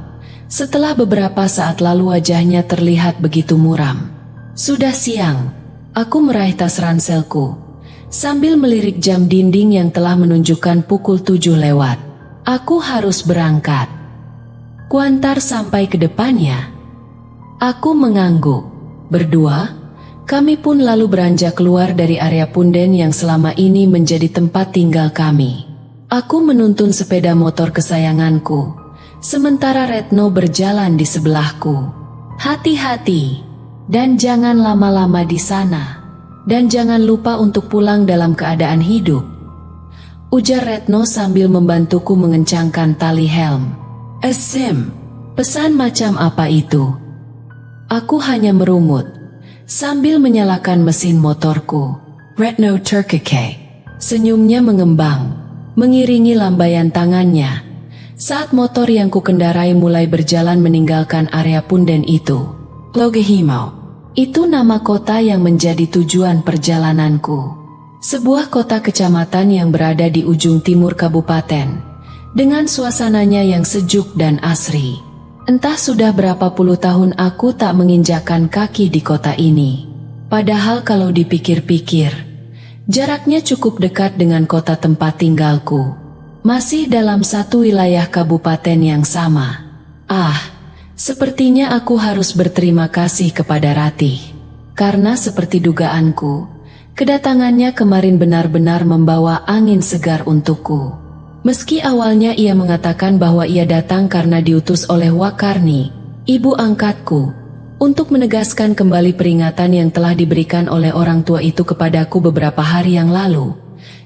Setelah beberapa saat lalu wajahnya terlihat begitu muram. Sudah siang, aku meraih tas ranselku, sambil melirik jam dinding yang telah menunjukkan pukul 7 lewat. Aku harus berangkat. Kuantar sampai ke depannya. Aku mengangguk. Berdua, kami pun lalu beranjak keluar dari area punden yang selama ini menjadi tempat tinggal kami. Aku menuntun sepeda motor kesayanganku, sementara Retno berjalan di sebelahku. Hati-hati, dan jangan lama-lama di sana. Dan jangan lupa untuk pulang dalam keadaan hidup, ujar Retno sambil membantuku mengencangkan tali helm. Pesan macam apa itu? Aku hanya merungut, sambil menyalakan mesin motorku. Retno terkekeh. Senyumnya mengembang, mengiringi lambaian tangannya, saat motor yang kukendarai mulai berjalan meninggalkan area punden itu. Logehimo, itu nama kota yang menjadi tujuan perjalananku. Sebuah kota kecamatan yang berada di ujung timur kabupaten, dengan suasananya yang sejuk dan asri. Entah sudah berapa puluh tahun aku tak menginjakkan kaki di kota ini. Padahal kalau dipikir-pikir, jaraknya cukup dekat dengan kota tempat tinggalku. Masih dalam satu wilayah kabupaten yang sama. Sepertinya aku harus berterima kasih kepada Ratih. Karena seperti dugaanku, kedatangannya kemarin benar-benar membawa angin segar untukku. Meski awalnya ia mengatakan bahwa ia datang karena diutus oleh Wakarni, ibu angkatku, untuk menegaskan kembali peringatan yang telah diberikan oleh orang tua itu kepadaku beberapa hari yang lalu.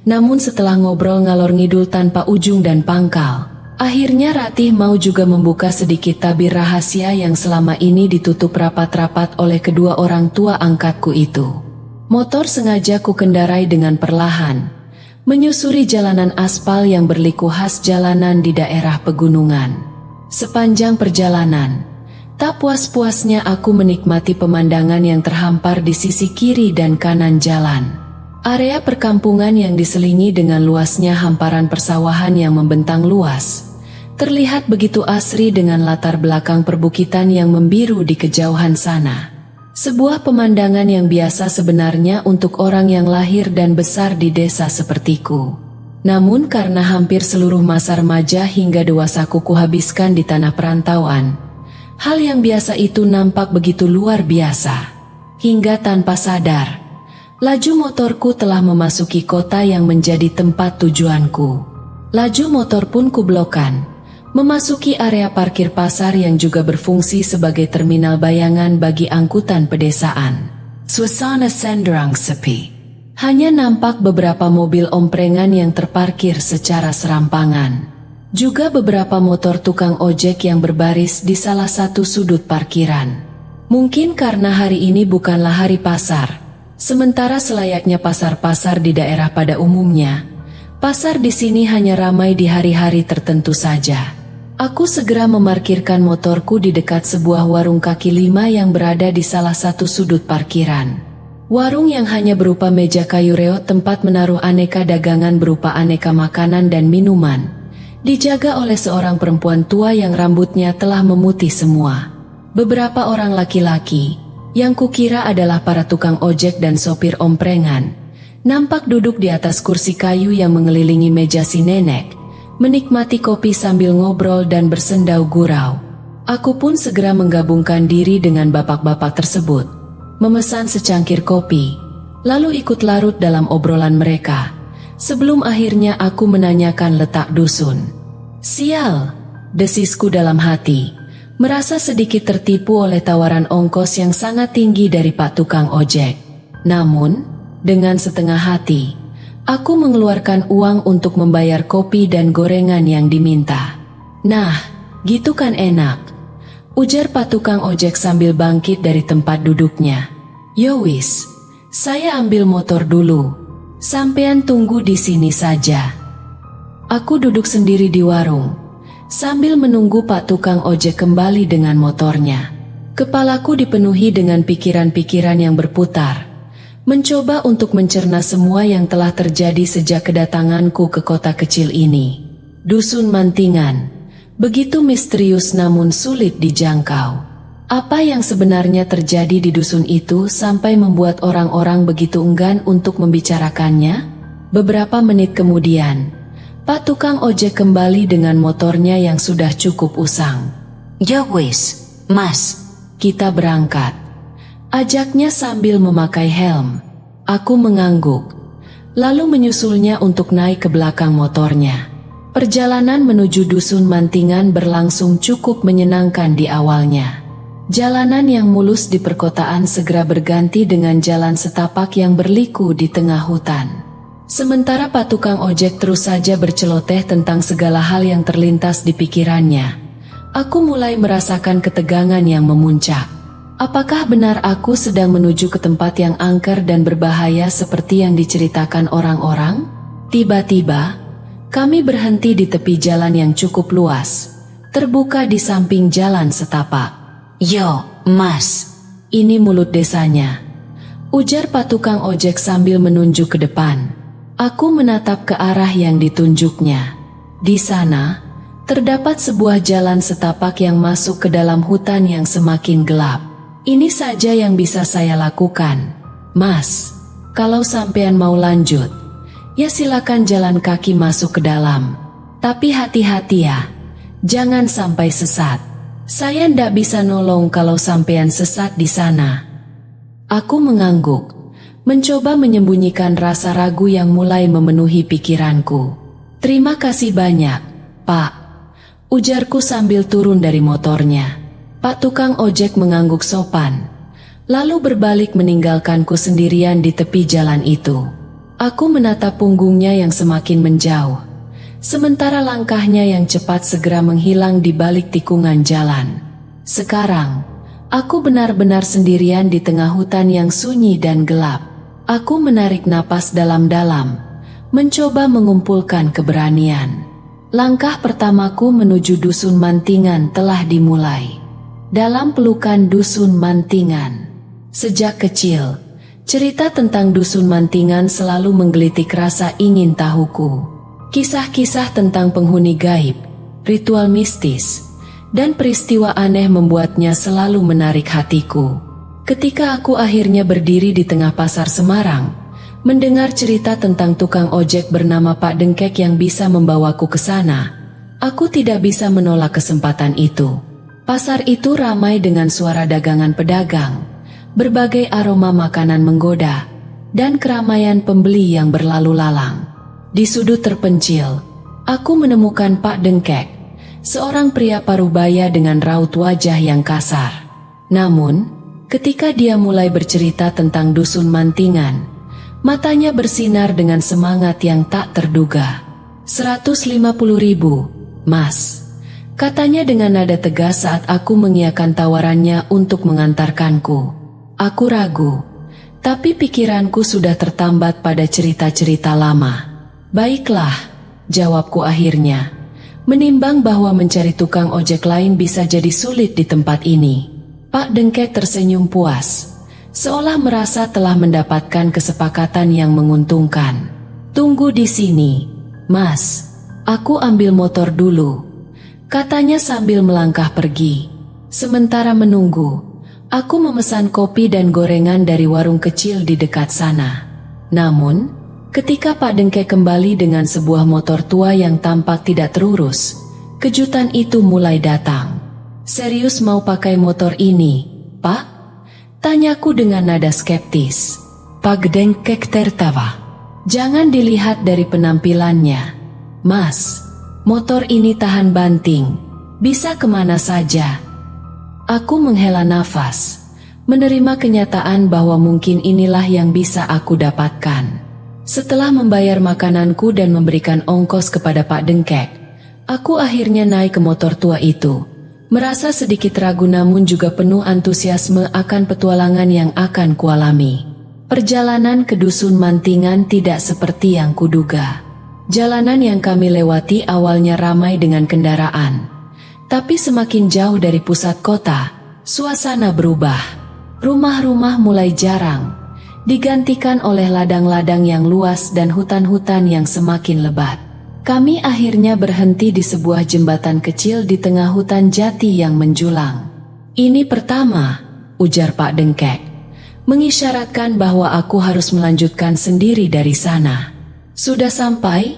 Namun setelah ngobrol ngalor ngidul tanpa ujung dan pangkal, akhirnya Ratih mau juga membuka sedikit tabir rahasia yang selama ini ditutup rapat-rapat oleh kedua orang tua angkatku itu. Motor sengaja ku kendarai dengan perlahan, menyusuri jalanan aspal yang berliku khas jalanan di daerah pegunungan. Sepanjang perjalanan, tak puas-puasnya aku menikmati pemandangan yang terhampar di sisi kiri dan kanan jalan. Area perkampungan yang diselingi dengan luasnya hamparan persawahan yang membentang luas, terlihat begitu asri dengan latar belakang perbukitan yang membiru di kejauhan sana. Sebuah pemandangan yang biasa sebenarnya untuk orang yang lahir dan besar di desa sepertiku. Namun karena hampir seluruh masa remaja hingga dewasaku kuhabiskan di tanah perantauan, hal yang biasa itu nampak begitu luar biasa. Hingga tanpa sadar, laju motorku telah memasuki kota yang menjadi tempat tujuanku. Laju motor pun kublokkan, memasuki area parkir pasar yang juga berfungsi sebagai terminal bayangan bagi angkutan pedesaan. Suasana cenderung sepi. Hanya nampak beberapa mobil omprengan yang terparkir secara serampangan. Juga beberapa motor tukang ojek yang berbaris di salah satu sudut parkiran. Mungkin karena hari ini bukanlah hari pasar, sementara selayaknya pasar-pasar di daerah pada umumnya, pasar di sini hanya ramai di hari-hari tertentu saja. Aku segera memarkirkan motorku di dekat sebuah warung kaki lima yang berada di salah satu sudut parkiran. Warung yang hanya berupa meja kayu reot tempat menaruh aneka dagangan berupa aneka makanan dan minuman, dijaga oleh seorang perempuan tua yang rambutnya telah memutih semua. Beberapa orang laki-laki, yang kukira adalah para tukang ojek dan sopir omprengan, nampak duduk di atas kursi kayu yang mengelilingi meja si nenek, menikmati kopi sambil ngobrol dan bersendau gurau. Aku pun segera menggabungkan diri dengan bapak-bapak tersebut, memesan secangkir kopi, lalu ikut larut dalam obrolan mereka, sebelum akhirnya aku menanyakan letak dusun. Sial, desisku dalam hati, merasa sedikit tertipu oleh tawaran ongkos yang sangat tinggi dari Pak Tukang Ojek. Namun, dengan setengah hati, aku mengeluarkan uang untuk membayar kopi dan gorengan yang diminta. Nah, gitu kan enak, ujar Pak Tukang Ojek sambil bangkit dari tempat duduknya. Yowis, saya ambil motor dulu. Sampean tunggu di sini saja. Aku duduk sendiri di warung, sambil menunggu Pak Tukang Ojek kembali dengan motornya. Kepalaku dipenuhi dengan pikiran-pikiran yang berputar, mencoba untuk mencerna semua yang telah terjadi sejak kedatanganku ke kota kecil ini. Dusun Mantingan, begitu misterius namun sulit dijangkau. Apa yang sebenarnya terjadi di dusun itu sampai membuat orang-orang begitu enggan untuk membicarakannya? Beberapa menit kemudian, Pak Tukang Ojek kembali dengan motornya yang sudah cukup usang. Ya wis, Mas, kita berangkat, ajaknya sambil memakai helm. Aku mengangguk, lalu menyusulnya untuk naik ke belakang motornya. Perjalanan menuju dusun Mantingan berlangsung cukup menyenangkan di awalnya. Jalanan yang mulus di perkotaan segera berganti dengan jalan setapak yang berliku di tengah hutan. Sementara Pak Tukang Ojek terus saja berceloteh tentang segala hal yang terlintas di pikirannya, aku mulai merasakan ketegangan yang memuncak. Apakah benar aku sedang menuju ke tempat yang angker dan berbahaya seperti yang diceritakan orang-orang? Tiba-tiba, kami berhenti di tepi jalan yang cukup luas, terbuka di samping jalan setapak. Yo, Mas, ini mulut desanya, ujar Pak Tukang Ojek sambil menunjuk ke depan. Aku menatap ke arah yang ditunjuknya. Di sana, terdapat sebuah jalan setapak yang masuk ke dalam hutan yang semakin gelap. Ini saja yang bisa saya lakukan, "Mas, kalau sampean mau lanjut, ya silakan jalan kaki masuk ke dalam. Tapi hati-hati ya, jangan sampai sesat. Saya ndak bisa nolong kalau sampean sesat di sana." Aku mengangguk, mencoba menyembunyikan rasa ragu yang mulai memenuhi pikiranku. "Terima kasih banyak, Pak," ujarku sambil turun dari motornya. Pak tukang ojek mengangguk sopan, lalu berbalik meninggalkanku sendirian di tepi jalan itu. Aku menatap punggungnya yang semakin menjauh, sementara langkahnya yang cepat segera menghilang di balik tikungan jalan. Sekarang, aku benar-benar sendirian di tengah hutan yang sunyi dan gelap. Aku menarik napas dalam-dalam, mencoba mengumpulkan keberanian. Langkah pertamaku menuju Dusun Mantingan telah dimulai. Dalam pelukan Dusun Mantingan. Sejak kecil, cerita tentang Dusun Mantingan selalu menggelitik rasa ingin tahuku. Kisah-kisah tentang penghuni gaib, ritual mistis, dan peristiwa aneh membuatnya selalu menarik hatiku. Ketika aku akhirnya berdiri di tengah pasar Semarang, mendengar cerita tentang tukang ojek bernama Pak Dengkek yang bisa membawaku ke sana, aku tidak bisa menolak kesempatan itu. Pasar itu ramai dengan suara dagangan pedagang, berbagai aroma makanan menggoda, dan keramaian pembeli yang berlalu lalang. Di sudut terpencil, aku menemukan Pak Dengkek, seorang pria parubaya dengan raut wajah yang kasar. Namun, ketika dia mulai bercerita tentang Dusun Mantingan, matanya bersinar dengan semangat yang tak terduga. 150.000, Mas, katanya dengan nada tegas saat aku mengiyakan tawarannya untuk mengantarkanku. Aku ragu, tapi pikiranku sudah tertambat pada cerita-cerita lama. "Baiklah," jawabku akhirnya, menimbang bahwa mencari tukang ojek lain bisa jadi sulit di tempat ini. Pak Dengkek tersenyum puas, seolah merasa telah mendapatkan kesepakatan yang menguntungkan. "Tunggu di sini, Mas. Aku ambil motor dulu," katanya sambil melangkah pergi. Sementara menunggu, aku memesan kopi dan gorengan dari warung kecil di dekat sana. Namun, ketika Pak Dengkek kembali dengan sebuah motor tua yang tampak tidak terurus, kejutan itu mulai datang. "Serius mau pakai motor ini, Pak?" tanyaku dengan nada skeptis. Pak Dengkek tertawa. "Jangan dilihat dari penampilannya, Mas. Motor ini tahan banting, bisa kemana saja." Aku menghela nafas, menerima kenyataan bahwa mungkin inilah yang bisa aku dapatkan. Setelah membayar makananku dan memberikan ongkos kepada Pak Dengkek, aku akhirnya naik ke motor tua itu, merasa sedikit ragu namun juga penuh antusiasme akan petualangan yang akan kualami. Perjalanan ke Dusun Mantingan tidak seperti yang kuduga. Jalanan yang kami lewati awalnya ramai dengan kendaraan, tapi semakin jauh dari pusat kota, suasana berubah. Rumah-rumah mulai jarang, digantikan oleh ladang-ladang yang luas dan hutan-hutan yang semakin lebat. Kami akhirnya berhenti di sebuah jembatan kecil di tengah hutan jati yang menjulang. "Ini pertama," ujar Pak Dengkek, mengisyaratkan bahwa aku harus melanjutkan sendiri dari sana. "Sudah sampai?"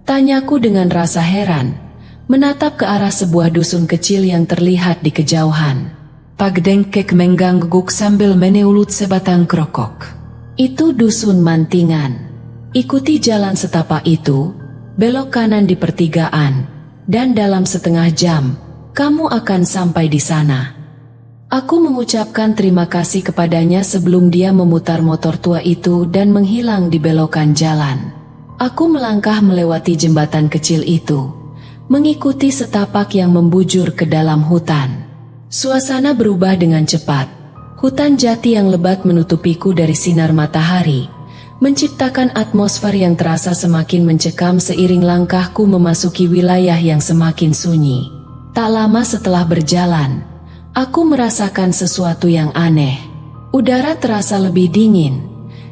tanyaku dengan rasa heran, menatap ke arah sebuah dusun kecil yang terlihat di kejauhan. Pak Dengkek mengangguk sambil meneulut sebatang rokok. "Itu Dusun Mantingan. Ikuti jalan setapak itu, belok kanan di pertigaan, dan dalam setengah jam, kamu akan sampai di sana." Aku mengucapkan terima kasih kepadanya sebelum dia memutar motor tua itu dan menghilang di belokan jalan. Aku melangkah melewati jembatan kecil itu, mengikuti setapak yang membujur ke dalam hutan. Suasana berubah dengan cepat. Hutan jati yang lebat menutupiku dari sinar matahari, menciptakan atmosfer yang terasa semakin mencekam seiring langkahku memasuki wilayah yang semakin sunyi. Tak lama setelah berjalan, aku merasakan sesuatu yang aneh. Udara terasa lebih dingin,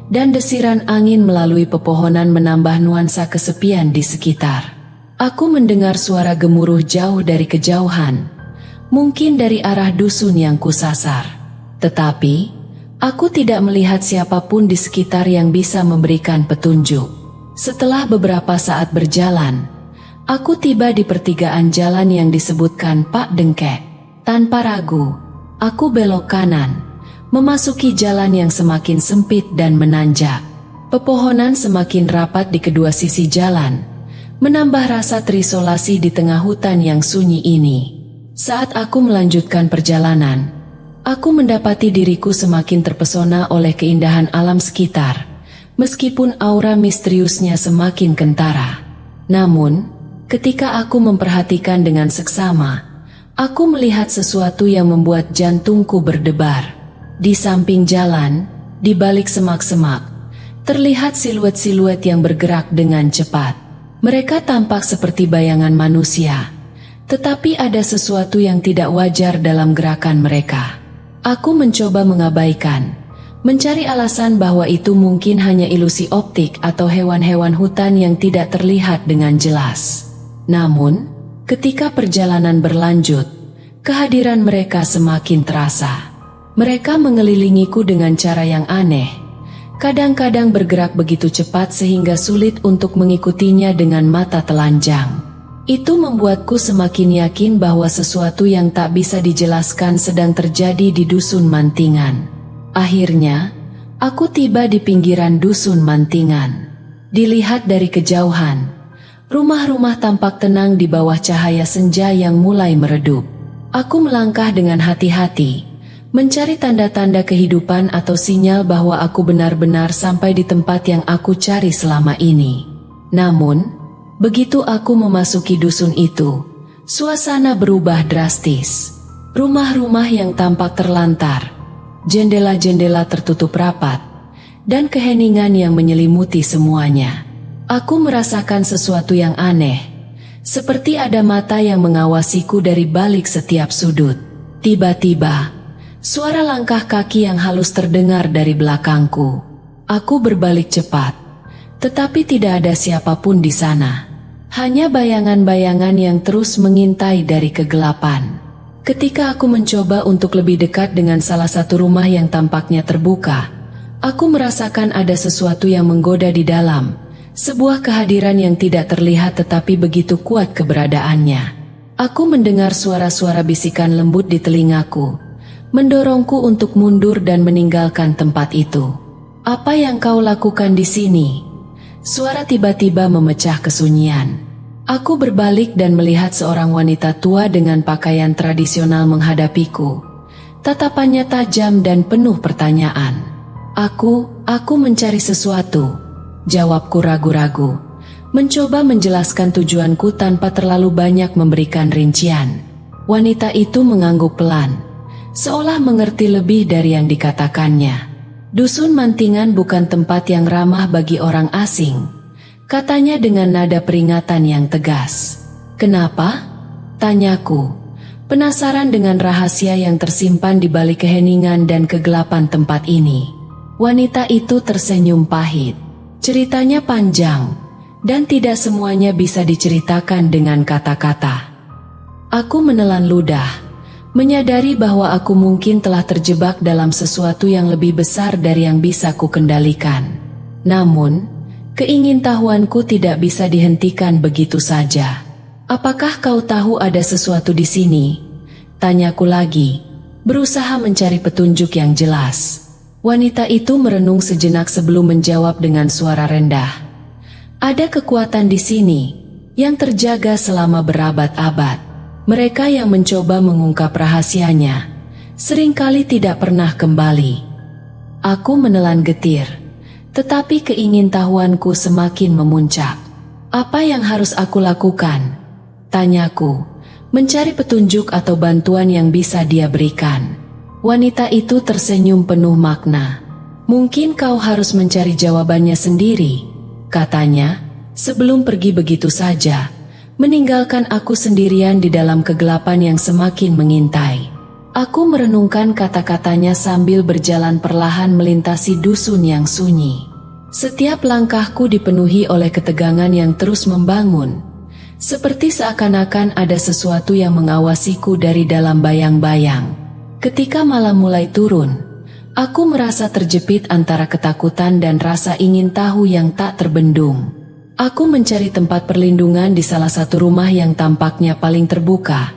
dan desiran angin melalui pepohonan menambah nuansa kesepian di sekitar. Aku mendengar suara gemuruh jauh dari kejauhan, mungkin dari arah dusun yang kusasar. Tetapi, Aku tidak melihat siapapun di sekitar yang bisa memberikan petunjuk. Setelah beberapa saat berjalan, aku tiba di pertigaan jalan yang disebutkan Pak Dengkek. Tanpa ragu, aku belok kanan, memasuki jalan yang semakin sempit dan menanjak. Pepohonan semakin rapat di kedua sisi jalan, menambah rasa terisolasi di tengah hutan yang sunyi ini. Saat aku melanjutkan perjalanan, aku mendapati diriku semakin terpesona oleh keindahan alam sekitar, meskipun aura misteriusnya semakin kentara. Namun, ketika aku memperhatikan dengan seksama, aku melihat sesuatu yang membuat jantungku berdebar. Di samping jalan, di balik semak-semak, terlihat siluet-siluet yang bergerak dengan cepat. Mereka tampak seperti bayangan manusia, tetapi ada sesuatu yang tidak wajar dalam gerakan mereka. Aku mencoba mengabaikan, mencari alasan bahwa itu mungkin hanya ilusi optik atau hewan-hewan hutan yang tidak terlihat dengan jelas. Namun, ketika perjalanan berlanjut, kehadiran mereka semakin terasa. Mereka mengelilingiku dengan cara yang aneh, kadang-kadang bergerak begitu cepat sehingga sulit untuk mengikutinya dengan mata telanjang. Itu membuatku semakin yakin bahwa sesuatu yang tak bisa dijelaskan sedang terjadi di Dusun Mantingan. Akhirnya, aku tiba di pinggiran Dusun Mantingan. Dilihat dari kejauhan, rumah-rumah tampak tenang di bawah cahaya senja yang mulai meredup. Aku melangkah dengan hati-hati, mencari tanda-tanda kehidupan atau sinyal bahwa aku benar-benar sampai di tempat yang aku cari selama ini. Namun, begitu aku memasuki dusun itu, suasana berubah drastis. Rumah-rumah yang tampak terlantar, jendela-jendela tertutup rapat, dan keheningan yang menyelimuti semuanya. Aku merasakan sesuatu yang aneh, seperti ada mata yang mengawasiku dari balik setiap sudut. Tiba-tiba, suara langkah kaki yang halus terdengar dari belakangku. Aku berbalik cepat, tetapi tidak ada siapapun di sana. Hanya bayangan-bayangan yang terus mengintai dari kegelapan. Ketika aku mencoba untuk lebih dekat dengan salah satu rumah yang tampaknya terbuka, aku merasakan ada sesuatu yang menggoda di dalam, sebuah kehadiran yang tidak terlihat tetapi begitu kuat keberadaannya. Aku mendengar suara-suara bisikan lembut di telingaku, mendorongku untuk mundur dan meninggalkan tempat itu. "Apa yang kau lakukan di sini?" Suara tiba-tiba memecah kesunyian. Aku berbalik dan melihat seorang wanita tua dengan pakaian tradisional menghadapiku. Tatapannya tajam dan penuh pertanyaan. Aku mencari sesuatu," jawabku ragu-ragu, mencoba menjelaskan tujuanku tanpa terlalu banyak memberikan rincian. Wanita itu mengangguk pelan, seolah mengerti lebih dari yang dikatakannya. "Dusun Mantingan bukan tempat yang ramah bagi orang asing," katanya dengan nada peringatan yang tegas. "Kenapa?" tanyaku, penasaran dengan rahasia yang tersimpan di balik keheningan dan kegelapan tempat ini. Wanita itu tersenyum pahit. Ceritanya panjang, dan tidak semuanya bisa diceritakan dengan kata-kata. Aku menelan ludah, menyadari bahwa aku mungkin telah terjebak dalam sesuatu yang lebih besar dari yang bisa kukendalikan. Namun, keingintahuanku tidak bisa dihentikan begitu saja. "Apakah kau tahu ada sesuatu di sini?" tanyaku lagi, berusaha mencari petunjuk yang jelas. Wanita itu merenung sejenak sebelum menjawab dengan suara rendah. "Ada kekuatan di sini, yang terjaga selama berabad-abad. Mereka yang mencoba mengungkap rahasianya, seringkali tidak pernah kembali." Aku menelan getir, tetapi keingintahuanku semakin memuncak. "Apa yang harus aku lakukan?" tanyaku, mencari petunjuk atau bantuan yang bisa dia berikan. Wanita itu tersenyum penuh makna. "Mungkin kau harus mencari jawabannya sendiri," katanya, sebelum pergi begitu saja, meninggalkan aku sendirian di dalam kegelapan yang semakin mengintai. Aku merenungkan kata-katanya sambil berjalan perlahan melintasi dusun yang sunyi. Setiap langkahku dipenuhi oleh ketegangan yang terus membangun, seperti seakan-akan ada sesuatu yang mengawasiku dari dalam bayang-bayang. Ketika malam mulai turun, Aku merasa terjepit antara ketakutan dan rasa ingin tahu yang tak terbendung. Aku mencari tempat perlindungan di salah satu rumah yang tampaknya paling terbuka,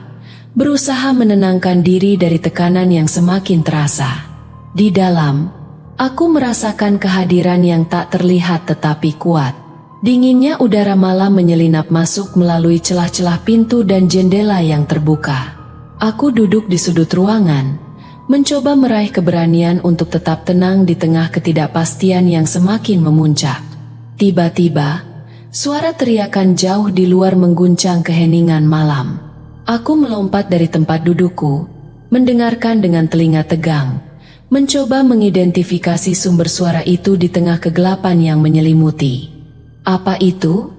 berusaha menenangkan diri dari tekanan yang semakin terasa. Di dalam, aku merasakan kehadiran yang tak terlihat tetapi kuat. Dinginnya udara malam menyelinap masuk melalui celah-celah pintu dan jendela yang terbuka. Aku duduk di sudut ruangan, mencoba meraih keberanian untuk tetap tenang di tengah ketidakpastian yang semakin memuncak. Tiba-tiba, suara teriakan jauh di luar mengguncang keheningan malam. Aku melompat dari tempat dudukku, mendengarkan dengan telinga tegang, mencoba mengidentifikasi sumber suara itu di tengah kegelapan yang menyelimuti. Apa itu?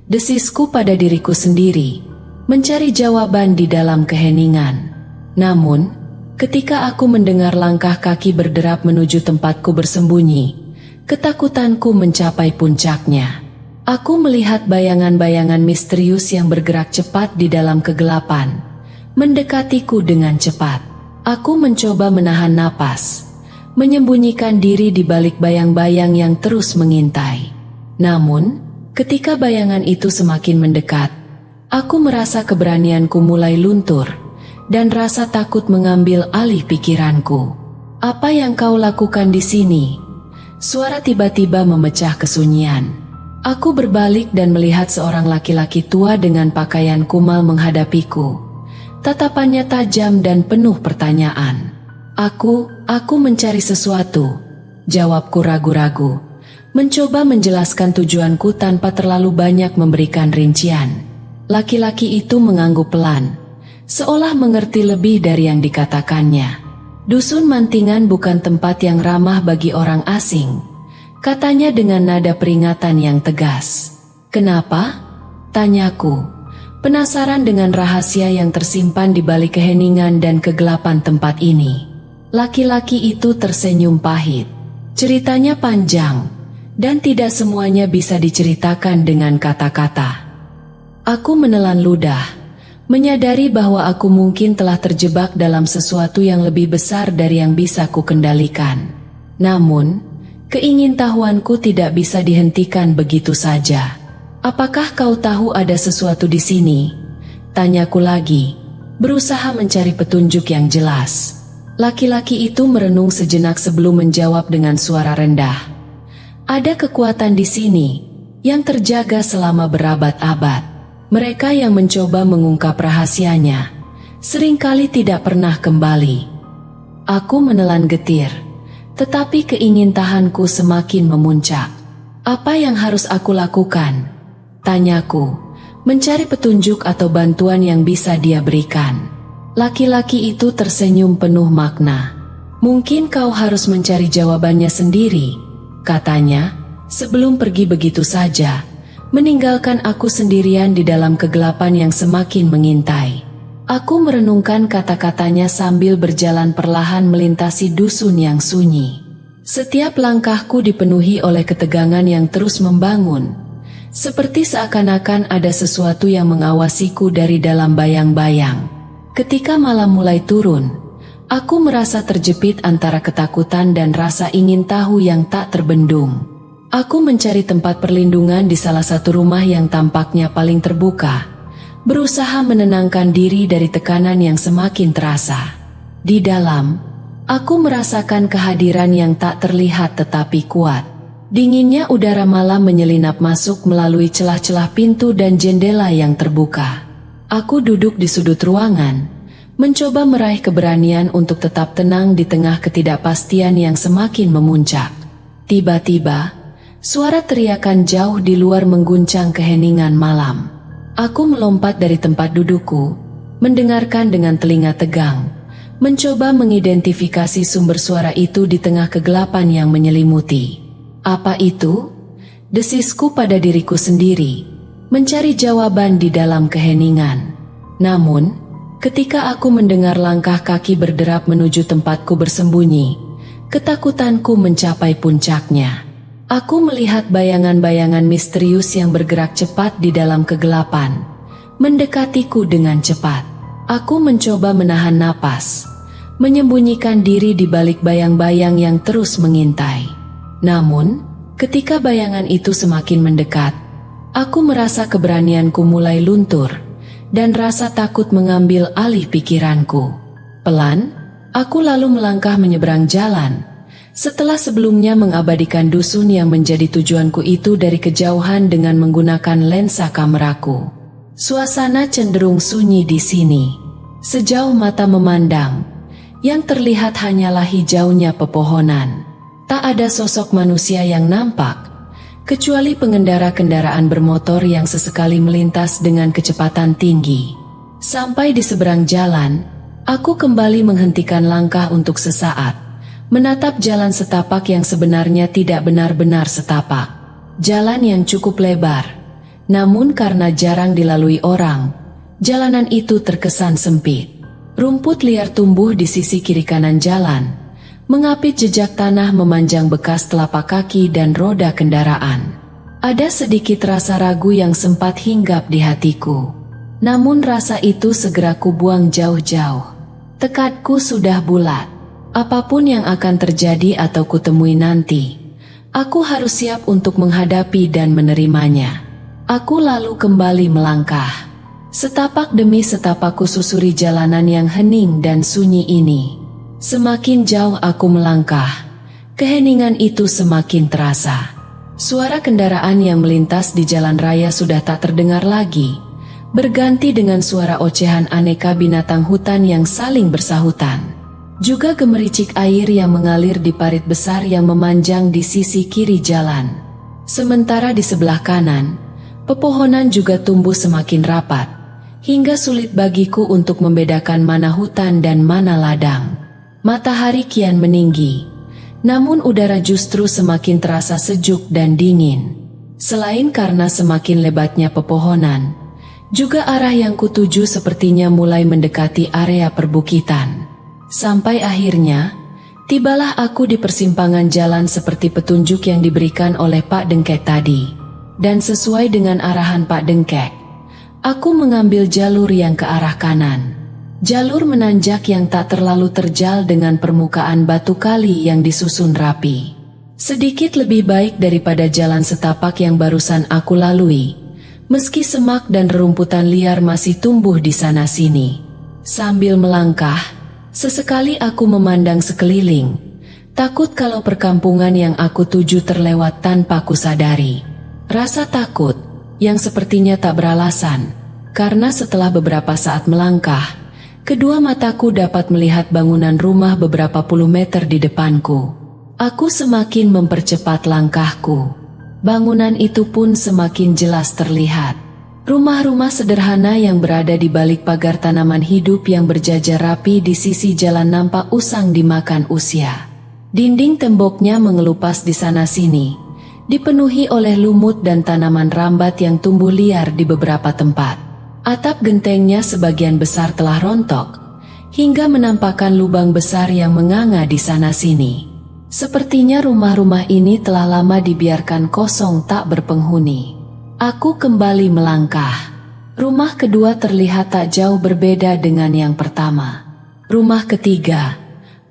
Desisku pada diriku sendiri, mencari jawaban di dalam keheningan. Namun, ketika aku mendengar langkah kaki berderap menuju tempatku bersembunyi, ketakutanku mencapai puncaknya. Aku melihat bayangan-bayangan misterius yang bergerak cepat di dalam kegelapan, mendekatiku dengan cepat. Aku mencoba menahan napas, menyembunyikan diri di balik bayang-bayang yang terus mengintai. Namun, ketika bayangan itu semakin mendekat, aku merasa keberanianku mulai luntur, dan rasa takut mengambil alih pikiranku. "Apa yang kau lakukan di sini?" Suara tiba-tiba memecah kesunyian. Aku berbalik dan melihat seorang laki-laki tua dengan pakaian kumal menghadapiku. Tatapannya tajam dan penuh pertanyaan. Aku mencari sesuatu," jawabku ragu-ragu, mencoba menjelaskan tujuanku tanpa terlalu banyak memberikan rincian. Laki-laki itu mengangguk pelan, seolah mengerti lebih dari yang dikatakannya. "Dusun Mantingan bukan tempat yang ramah bagi orang asing," katanya dengan nada peringatan yang tegas. "Kenapa?" tanyaku, penasaran dengan rahasia yang tersimpan di balik keheningan dan kegelapan tempat ini. Laki-laki itu tersenyum pahit. Ceritanya panjang, dan tidak semuanya bisa diceritakan dengan kata-kata. Aku menelan ludah, menyadari bahwa aku mungkin telah terjebak dalam sesuatu yang lebih besar dari yang bisa kukendalikan. Namun, keingintahuanku tidak bisa dihentikan begitu saja. "Apakah kau tahu ada sesuatu di sini?" tanyaku lagi, berusaha mencari petunjuk yang jelas. Laki-laki itu merenung sejenak sebelum menjawab dengan suara rendah. "Ada kekuatan di sini, yang terjaga selama berabad-abad. Mereka yang mencoba mengungkap rahasianya, seringkali tidak pernah kembali." Aku menelan getir, tetapi keingintahanku semakin memuncak. "Apa yang harus aku lakukan?" tanyaku, mencari petunjuk atau bantuan yang bisa dia berikan. Laki-laki itu tersenyum penuh makna. "Mungkin kau harus mencari jawabannya sendiri," katanya, sebelum pergi begitu saja, meninggalkan aku sendirian di dalam kegelapan yang semakin mengintai. Aku merenungkan kata-katanya sambil berjalan perlahan melintasi dusun yang sunyi. Setiap langkahku dipenuhi oleh ketegangan yang terus membangun, seperti seakan-akan ada sesuatu yang mengawasiku dari dalam bayang-bayang. Ketika malam mulai turun, aku merasa terjepit antara ketakutan dan rasa ingin tahu yang tak terbendung. Aku mencari tempat perlindungan di salah satu rumah yang tampaknya paling terbuka, berusaha menenangkan diri dari tekanan yang semakin terasa. Di dalam, aku merasakan kehadiran yang tak terlihat tetapi kuat. Dinginnya udara malam menyelinap masuk melalui celah-celah pintu dan jendela yang terbuka. Aku duduk di sudut ruangan, mencoba meraih keberanian untuk tetap tenang di tengah ketidakpastian yang semakin memuncak. Tiba-tiba, suara teriakan jauh di luar mengguncang keheningan malam. Aku melompat dari tempat dudukku, mendengarkan dengan telinga tegang, mencoba mengidentifikasi sumber suara itu di tengah kegelapan yang menyelimuti. "Apa itu?" desisku pada diriku sendiri, mencari jawaban di dalam keheningan. Namun, ketika aku mendengar langkah kaki berderap menuju tempatku bersembunyi, ketakutanku mencapai puncaknya. Aku melihat bayangan-bayangan misterius yang bergerak cepat di dalam kegelapan, mendekatiku dengan cepat. Aku mencoba menahan napas, menyembunyikan diri di balik bayang-bayang yang terus mengintai. Namun, ketika bayangan itu semakin mendekat, aku merasa keberanianku mulai luntur, dan rasa takut mengambil alih pikiranku. Pelan, aku lalu melangkah menyeberang jalan, setelah sebelumnya mengabadikan dusun yang menjadi tujuanku itu dari kejauhan dengan menggunakan lensa kameraku. Suasana cenderung sunyi di sini. Sejauh mata memandang, yang terlihat hanyalah hijaunya pepohonan. Tak ada sosok manusia yang nampak, kecuali pengendara kendaraan bermotor yang sesekali melintas dengan kecepatan tinggi. Sampai di seberang jalan, aku kembali menghentikan langkah untuk sesaat, menatap jalan setapak yang sebenarnya tidak benar-benar setapak. Jalan yang cukup lebar, namun karena jarang dilalui orang, jalanan itu terkesan sempit. Rumput liar tumbuh di sisi kiri kanan jalan, mengapit jejak tanah memanjang bekas telapak kaki dan roda kendaraan. Ada sedikit rasa ragu yang sempat hinggap di hatiku. Namun rasa itu segera kubuang jauh-jauh. Tekadku sudah bulat. Apapun yang akan terjadi atau kutemui nanti, aku harus siap untuk menghadapi dan menerimanya. Aku lalu kembali melangkah. Setapak demi setapak kususuri jalanan yang hening dan sunyi ini. Semakin jauh aku melangkah, keheningan itu semakin terasa. Suara kendaraan yang melintas di jalan raya sudah tak terdengar lagi, berganti dengan suara ocehan aneka binatang hutan yang saling bersahutan. Juga gemericik air yang mengalir di parit besar yang memanjang di sisi kiri jalan. Sementara di sebelah kanan, pepohonan juga tumbuh semakin rapat, hingga sulit bagiku untuk membedakan mana hutan dan mana ladang. Matahari kian meninggi, namun udara justru semakin terasa sejuk dan dingin. Selain karena semakin lebatnya pepohonan, juga arah yang kutuju sepertinya mulai mendekati area perbukitan. Sampai akhirnya, tibalah aku di persimpangan jalan seperti petunjuk yang diberikan oleh Pak Dengkek tadi. Dan sesuai dengan arahan Pak Dengkek, aku mengambil jalur yang ke arah kanan. Jalur menanjak yang tak terlalu terjal dengan permukaan batu kali yang disusun rapi. Sedikit lebih baik daripada jalan setapak yang barusan aku lalui, meski semak dan rerumputan liar masih tumbuh di sana-sini. Sambil melangkah, sesekali aku memandang sekeliling, takut kalau perkampungan yang aku tuju terlewat tanpa kusadari. Rasa takut, yang sepertinya tak beralasan, karena setelah beberapa saat melangkah, kedua mataku dapat melihat bangunan rumah beberapa puluh meter di depanku. Aku semakin mempercepat langkahku. Bangunan itu pun semakin jelas terlihat. Rumah-rumah sederhana yang berada di balik pagar tanaman hidup yang berjajar rapi di sisi jalan nampak usang dimakan usia. Dinding temboknya mengelupas di sana-sini, dipenuhi oleh lumut dan tanaman rambat yang tumbuh liar di beberapa tempat. Atap gentengnya sebagian besar telah rontok, hingga menampakkan lubang besar yang menganga di sana-sini. Sepertinya rumah-rumah ini telah lama dibiarkan kosong tak berpenghuni. Aku kembali melangkah. Rumah kedua terlihat tak jauh berbeda dengan yang pertama. Rumah ketiga,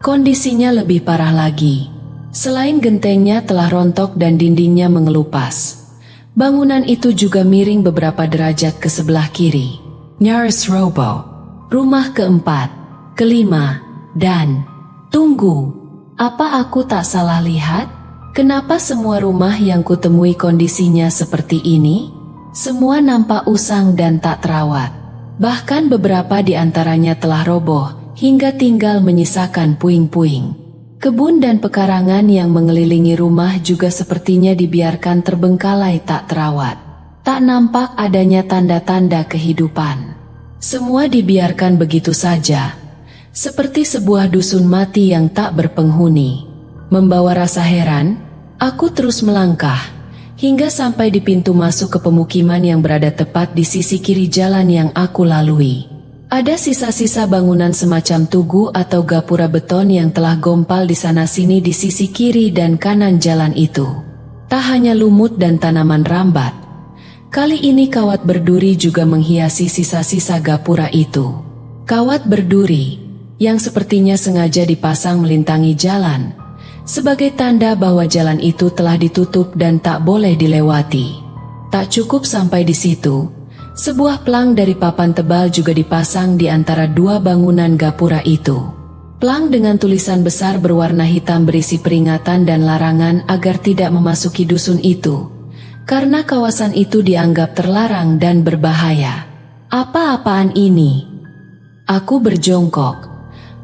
kondisinya lebih parah lagi. Selain gentengnya telah rontok dan dindingnya mengelupas, bangunan itu juga miring beberapa derajat ke sebelah kiri. Nyaris roboh. Rumah keempat, kelima, dan... Tunggu, apa aku tak salah lihat? Kenapa semua rumah yang kutemui kondisinya seperti ini? Semua nampak usang dan tak terawat. Bahkan beberapa di antaranya telah roboh, hingga tinggal menyisakan puing-puing. Kebun dan pekarangan yang mengelilingi rumah juga sepertinya dibiarkan terbengkalai tak terawat. Tak nampak adanya tanda-tanda kehidupan. Semua dibiarkan begitu saja, seperti sebuah dusun mati yang tak berpenghuni. Membawa rasa heran, aku terus melangkah, hingga sampai di pintu masuk ke pemukiman yang berada tepat di sisi kiri jalan yang aku lalui. Ada sisa-sisa bangunan semacam tugu atau gapura beton yang telah gompal di sana-sini di sisi kiri dan kanan jalan itu. Tak hanya lumut dan tanaman rambat, kali ini kawat berduri juga menghiasi sisa-sisa gapura itu. Kawat berduri, yang sepertinya sengaja dipasang melintangi jalan, sebagai tanda bahwa jalan itu telah ditutup dan tak boleh dilewati. Tak cukup sampai di situ, sebuah pelang dari papan tebal juga dipasang di antara dua bangunan gapura itu. Pelang dengan tulisan besar berwarna hitam berisi peringatan dan larangan agar tidak memasuki dusun itu, karena kawasan itu dianggap terlarang dan berbahaya. Apa-apaan ini? Aku berjongkok,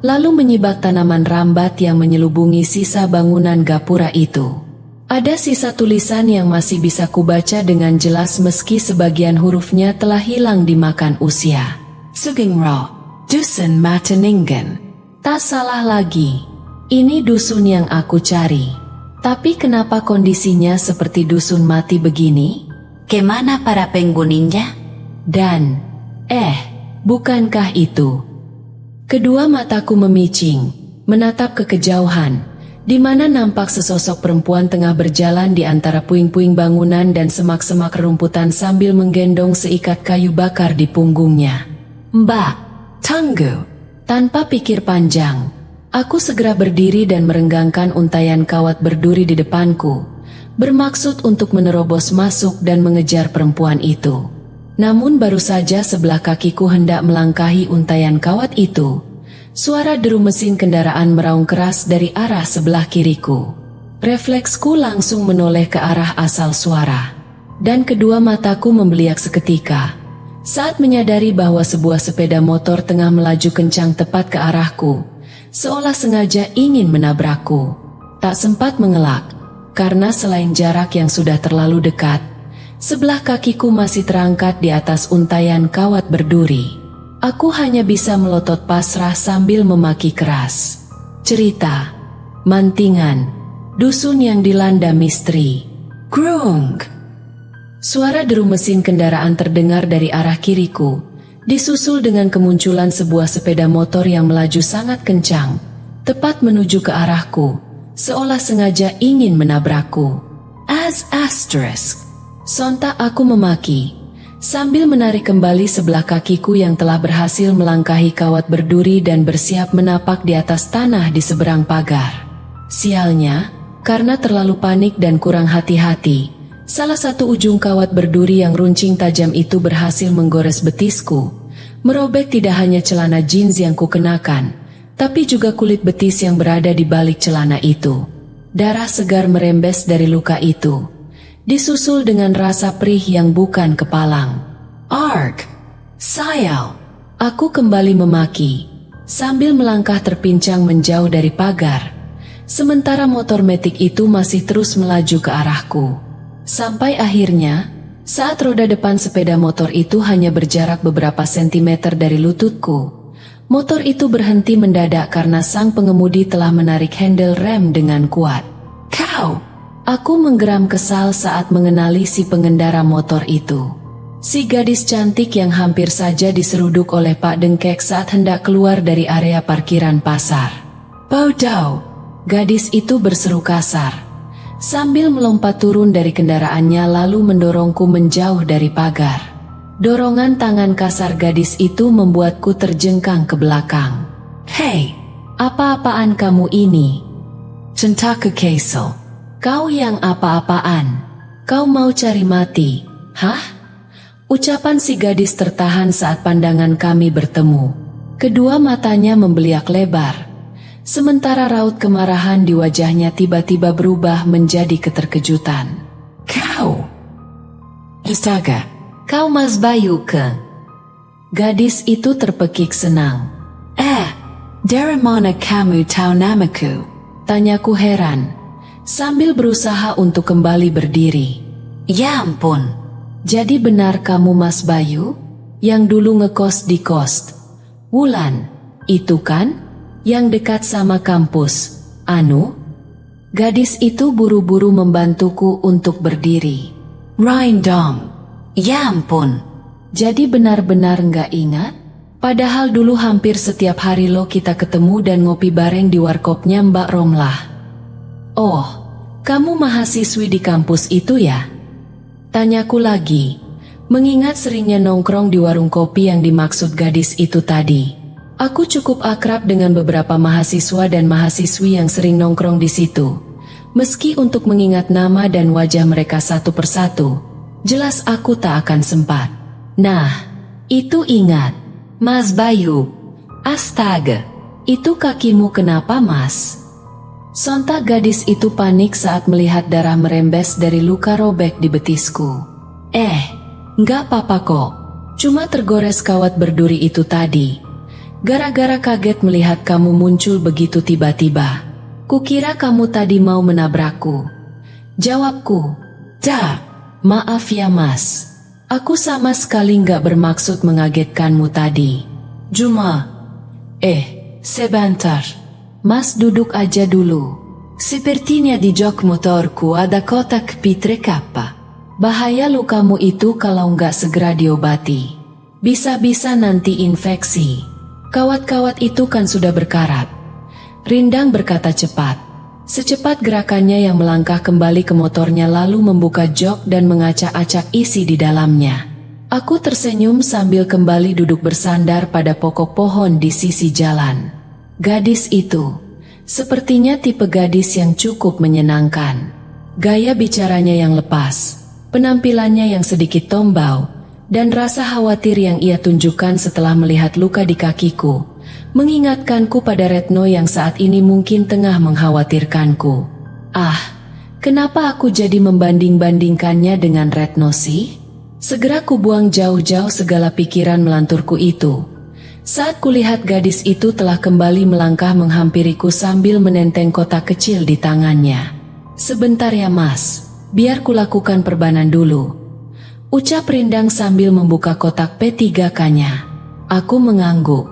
lalu menyibak tanaman rambat yang menyelubungi sisa bangunan gapura itu. Ada sisa tulisan yang masih bisa kubaca dengan jelas meski sebagian hurufnya telah hilang dimakan usia. Sugengro, Dusun Mateningen. Tak salah lagi, ini dusun yang aku cari. Tapi kenapa kondisinya seperti dusun mati begini? Kemana para penghuninya? Dan, bukankah itu? Kedua mataku memicing, menatap ke kejauhan, di mana nampak sesosok perempuan tengah berjalan di antara puing-puing bangunan dan semak-semak rerumputan sambil menggendong seikat kayu bakar di punggungnya. Mbak, Tangguh. Tanpa pikir panjang, aku segera berdiri dan merenggangkan untayan kawat berduri di depanku, bermaksud untuk menerobos masuk dan mengejar perempuan itu. Namun baru saja sebelah kakiku hendak melangkahi untayan kawat itu, suara deru mesin kendaraan meraung keras dari arah sebelah kiriku. Refleksku langsung menoleh ke arah asal suara, dan kedua mataku membeliak seketika saat menyadari bahwa sebuah sepeda motor tengah melaju kencang tepat ke arahku, seolah sengaja ingin menabrakku. Tak sempat mengelak, karena selain jarak yang sudah terlalu dekat, sebelah kakiku masih terangkat di atas untayan kawat berduri. Aku hanya bisa melotot pasrah sambil memaki keras. Cerita, mantingan, dusun yang dilanda misteri. Grung! Suara deru mesin kendaraan terdengar dari arah kiriku, disusul dengan kemunculan sebuah sepeda motor yang melaju sangat kencang, tepat menuju ke arahku, seolah sengaja ingin menabrakku. Sontak aku memaki, sambil menarik kembali sebelah kakiku yang telah berhasil melangkahi kawat berduri dan bersiap menapak di atas tanah di seberang pagar. Sialnya, karena terlalu panik dan kurang hati-hati, salah satu ujung kawat berduri yang runcing tajam itu berhasil menggores betisku, merobek tidak hanya celana jeans yang kukenakan, tapi juga kulit betis yang berada di balik celana itu. Darah segar merembes dari luka itu, disusul dengan rasa perih yang bukan kepalang. Arg! Sayal! Aku kembali memaki, sambil melangkah terpincang menjauh dari pagar, sementara motor metik itu masih terus melaju ke arahku. Sampai akhirnya, saat roda depan sepeda motor itu hanya berjarak beberapa sentimeter dari lututku, motor itu berhenti mendadak karena sang pengemudi telah menarik handle rem dengan kuat. Kau! Aku menggeram kesal saat mengenali si pengendara motor itu. Si gadis cantik yang hampir saja diseruduk oleh Pak Dengkek saat hendak keluar dari area parkiran pasar. Bodoh! Gadis itu berseru kasar, sambil melompat turun dari kendaraannya lalu mendorongku menjauh dari pagar. Dorongan tangan kasar gadis itu membuatku terjengkang ke belakang. Hei, apa-apaan kamu ini? Centaka Kesel, kau yang apa-apaan? Kau mau cari mati, hah? Ucapan si gadis tertahan saat pandangan kami bertemu. Kedua matanya membeliak lebar, sementara raut kemarahan di wajahnya tiba-tiba berubah menjadi keterkejutan. Kau! Astaga, kau Mas Bayu ke? Gadis itu terpekik senang. Dari mana kamu tahu namaku? Tanyaku heran, sambil berusaha untuk kembali berdiri. Ya ampun, jadi benar kamu Mas Bayu? Yang dulu ngekos di kos Wulan, itu kan? Yang dekat sama kampus, anu? Gadis itu buru-buru membantuku untuk berdiri. Dong. Ya ampun. Jadi benar-benar nggak ingat? Padahal dulu hampir setiap hari lo kita ketemu dan ngopi bareng di warkopnya Mbak Romlah. Oh, kamu mahasiswi di kampus itu ya? Tanyaku lagi, mengingat seringnya nongkrong di warung kopi yang dimaksud gadis itu tadi. Aku cukup akrab dengan beberapa mahasiswa dan mahasiswi yang sering nongkrong di situ. Meski untuk mengingat nama dan wajah mereka satu persatu, jelas aku tak akan sempat. Nah, itu ingat. Mas Bayu. Astaga, itu kakimu kenapa, Mas? Sontak gadis itu panik saat melihat darah merembes dari luka robek di betisku. Nggak apa-apa kok. Cuma tergores kawat berduri itu tadi. Gara-gara kaget melihat kamu muncul begitu tiba-tiba. Kukira kamu tadi mau menabrakku. Jawabku. Maaf ya Mas. Aku sama sekali nggak bermaksud mengagetkanmu tadi. Cuma. Sebentar. Mas duduk aja dulu. Sepertinya di jok motorku ada kotak P3K. Bahaya lukamu itu kalau nggak segera diobati. Bisa-bisa nanti infeksi. Kawat-kawat itu kan sudah berkarat. Rindang berkata cepat. Secepat gerakannya yang melangkah kembali ke motornya lalu membuka jok dan mengacak-acak isi di dalamnya. Aku tersenyum sambil kembali duduk bersandar pada pokok pohon di sisi jalan. Gadis itu, sepertinya tipe gadis yang cukup menyenangkan. Gaya bicaranya yang lepas, penampilannya yang sedikit tombau, dan rasa khawatir yang ia tunjukkan setelah melihat luka di kakiku, mengingatkanku pada Retno yang saat ini mungkin tengah mengkhawatirkanku. Kenapa aku jadi membanding-bandingkannya dengan Retno sih? Segera kubuang jauh-jauh segala pikiran melanturku itu. Saat kulihat gadis itu telah kembali melangkah menghampiriku sambil menenteng kotak kecil di tangannya. Sebentar ya Mas, biar kulakukan perbanan dulu. Ucap Rindang sambil membuka kotak P3K-nya. Aku mengangguk,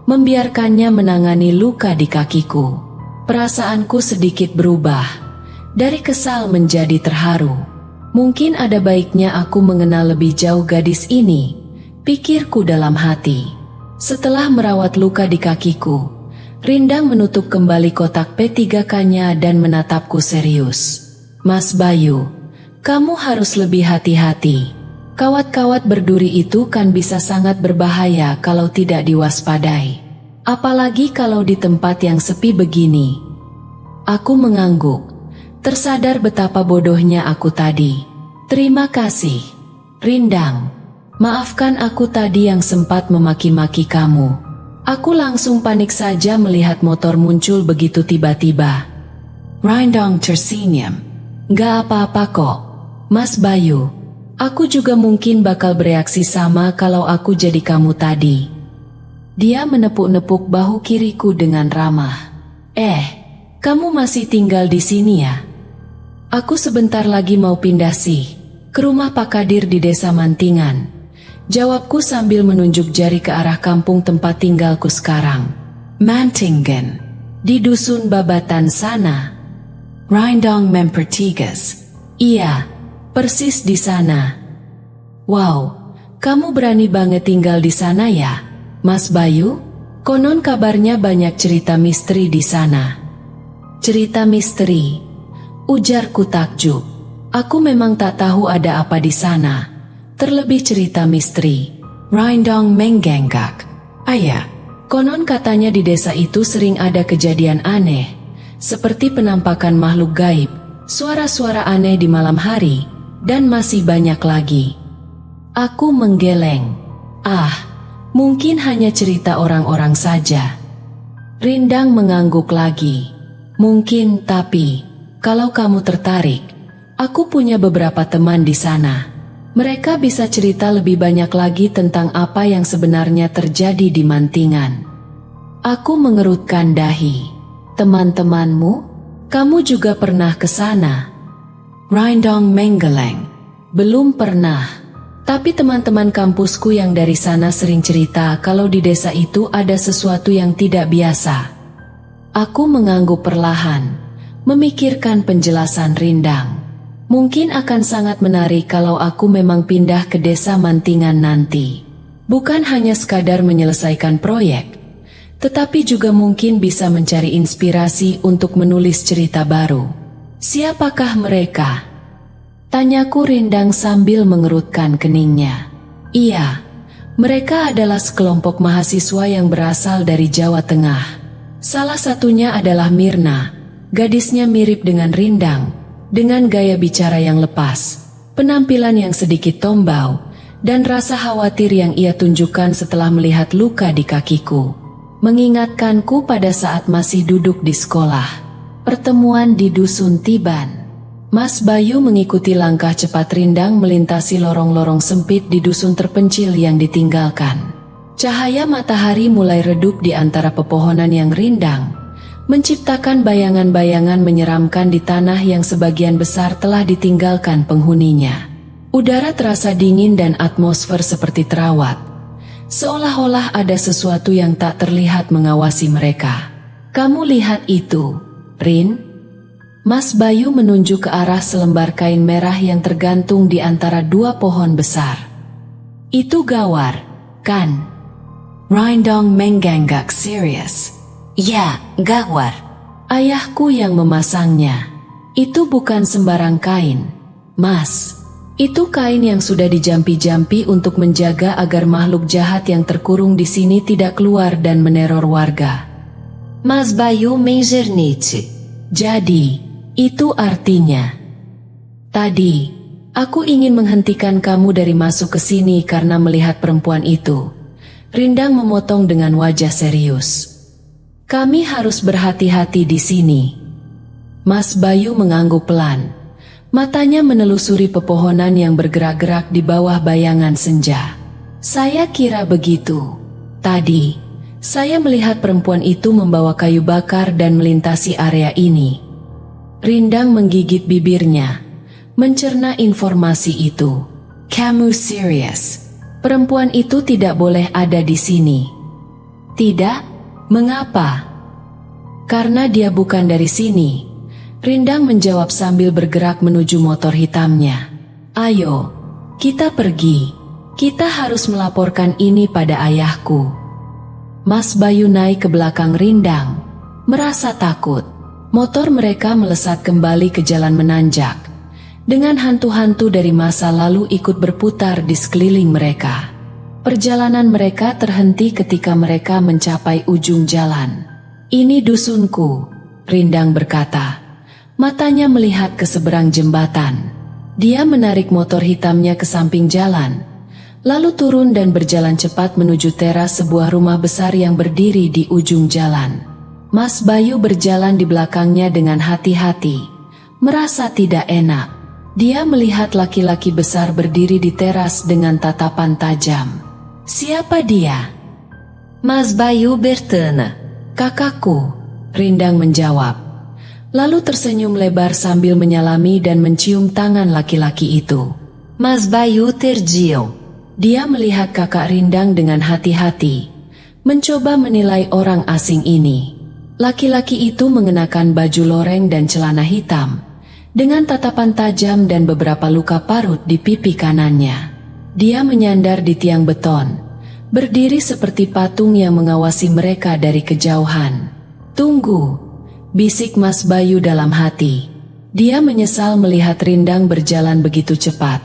membiarkannya menangani luka di kakiku. Perasaanku sedikit berubah, dari kesal menjadi terharu. Mungkin ada baiknya aku mengenal lebih jauh gadis ini, pikirku dalam hati. Setelah merawat luka di kakiku, Rindang menutup kembali kotak P3K-nya dan menatapku serius. Mas Bayu, kamu harus lebih hati-hati. Kawat-kawat berduri itu kan bisa sangat berbahaya kalau tidak diwaspadai. Apalagi kalau di tempat yang sepi begini. Aku mengangguk, tersadar betapa bodohnya aku tadi. Terima kasih, Rindang. Maafkan aku tadi yang sempat memaki-maki kamu. Aku langsung panik saja melihat motor muncul begitu tiba-tiba. Rindang tersenyum. Gak apa-apa kok, Mas Bayu. Aku juga mungkin bakal bereaksi sama kalau aku jadi kamu tadi. Dia menepuk-nepuk bahu kiriku dengan ramah. Kamu masih tinggal di sini ya? Aku sebentar lagi mau pindah sih, ke rumah Pak Kadir di desa Mantingan. Jawabku sambil menunjuk jari ke arah kampung tempat tinggalku sekarang. Mantingan, di dusun Babatan sana. Rindang mempertigas. Iya, persis di sana. Wow, kamu berani banget tinggal di sana ya, Mas Bayu? Konon kabarnya banyak cerita misteri di sana. Cerita misteri? Ujarku takjub. Aku memang tak tahu ada apa di sana. Terlebih cerita misteri. Rindang menggengak. Ayah, konon katanya di desa itu sering ada kejadian aneh, seperti penampakan makhluk gaib, suara-suara aneh di malam hari, dan masih banyak lagi. Aku menggeleng. Mungkin hanya cerita orang-orang saja. Rindang mengangguk lagi. Mungkin, tapi kalau kamu tertarik, aku punya beberapa teman di sana. Mereka bisa cerita lebih banyak lagi tentang apa yang sebenarnya terjadi di Mantingan. Aku mengerutkan dahi. Teman-temanmu? Kamu juga pernah ke sana? Rindang menggeleng. Belum pernah. Tapi teman-teman kampusku yang dari sana sering cerita kalau di desa itu ada sesuatu yang tidak biasa. Aku mengangguk perlahan, memikirkan penjelasan Rindang. Mungkin akan sangat menarik kalau aku memang pindah ke desa Mantingan nanti. Bukan hanya sekadar menyelesaikan proyek, tetapi juga mungkin bisa mencari inspirasi untuk menulis cerita baru. Siapakah mereka? Tanyaku Rindang sambil mengerutkan keningnya. Iya, Mereka adalah sekelompok mahasiswa yang berasal dari Jawa Tengah. Salah satunya adalah Mirna. Gadisnya mirip dengan Rindang, dengan gaya bicara yang lepas, penampilan yang sedikit tombau, dan rasa khawatir yang ia tunjukkan setelah melihat luka di kakiku. Mengingatkanku pada saat masih duduk di sekolah. Pertemuan di Dusun Tiban. Mas Bayu mengikuti langkah cepat Rindang melintasi lorong-lorong sempit di dusun terpencil yang ditinggalkan. Cahaya matahari mulai redup di antara pepohonan yang rindang, menciptakan bayangan-bayangan menyeramkan di tanah yang sebagian besar telah ditinggalkan penghuninya. Udara terasa dingin dan atmosfer seperti terawat, seolah-olah ada sesuatu yang tak terlihat mengawasi mereka. "Kamu lihat itu, Rin?" Mas Bayu menunjuk ke arah selembar kain merah yang tergantung di antara dua pohon besar. "Itu gawar, kan?" Rindang mengangguk serius. Ya, gawar. "Ayahku yang memasangnya. Itu bukan sembarang kain, Mas. Itu kain yang sudah dijampi-jampi untuk menjaga agar makhluk jahat yang terkurung di sini tidak keluar dan meneror warga." Mas Bayu mencernici. "Jadi, itu artinya, tadi, aku ingin menghentikan kamu dari masuk ke sini karena melihat perempuan itu." Rindang memotong dengan wajah serius. "Kami harus berhati-hati di sini." Mas Bayu mengangguk pelan. Matanya menelusuri pepohonan yang bergerak-gerak di bawah bayangan senja. "Saya kira begitu. Tadi, saya melihat perempuan itu membawa kayu bakar dan melintasi area ini." Rindang menggigit bibirnya, mencerna informasi itu. "Kamu serius? Perempuan itu tidak boleh ada di sini?" "Tidak." "Mengapa?" "Karena dia bukan dari sini." Rindang menjawab sambil bergerak menuju motor hitamnya. "Ayo, kita pergi. Kita harus melaporkan ini pada ayahku." Mas Bayu naik ke belakang Rindang, merasa takut. Motor mereka melesat kembali ke jalan menanjak, dengan hantu-hantu dari masa lalu ikut berputar di sekeliling mereka. Perjalanan mereka terhenti ketika mereka mencapai ujung jalan. "Ini dusunku," Rindang berkata. Matanya melihat ke seberang jembatan. Dia menarik motor hitamnya ke samping jalan, lalu turun dan berjalan cepat menuju teras sebuah rumah besar yang berdiri di ujung jalan. Mas Bayu berjalan di belakangnya dengan hati-hati, merasa tidak enak. Dia melihat laki-laki besar berdiri di teras dengan tatapan tajam. "Siapa dia?" Mas Bayu bertanya. "Kakakku," Rindang menjawab. Lalu tersenyum lebar sambil menyalami dan mencium tangan laki-laki itu. Mas Bayu terdiam. Dia melihat kakak Rindang dengan hati-hati, mencoba menilai orang asing ini. Laki-laki itu mengenakan baju loreng dan celana hitam, dengan tatapan tajam dan beberapa luka parut di pipi kanannya. Dia menyandar di tiang beton, berdiri seperti patung yang mengawasi mereka dari kejauhan. "Tunggu," bisik Mas Bayu dalam hati. Dia menyesal melihat Rindang berjalan begitu cepat,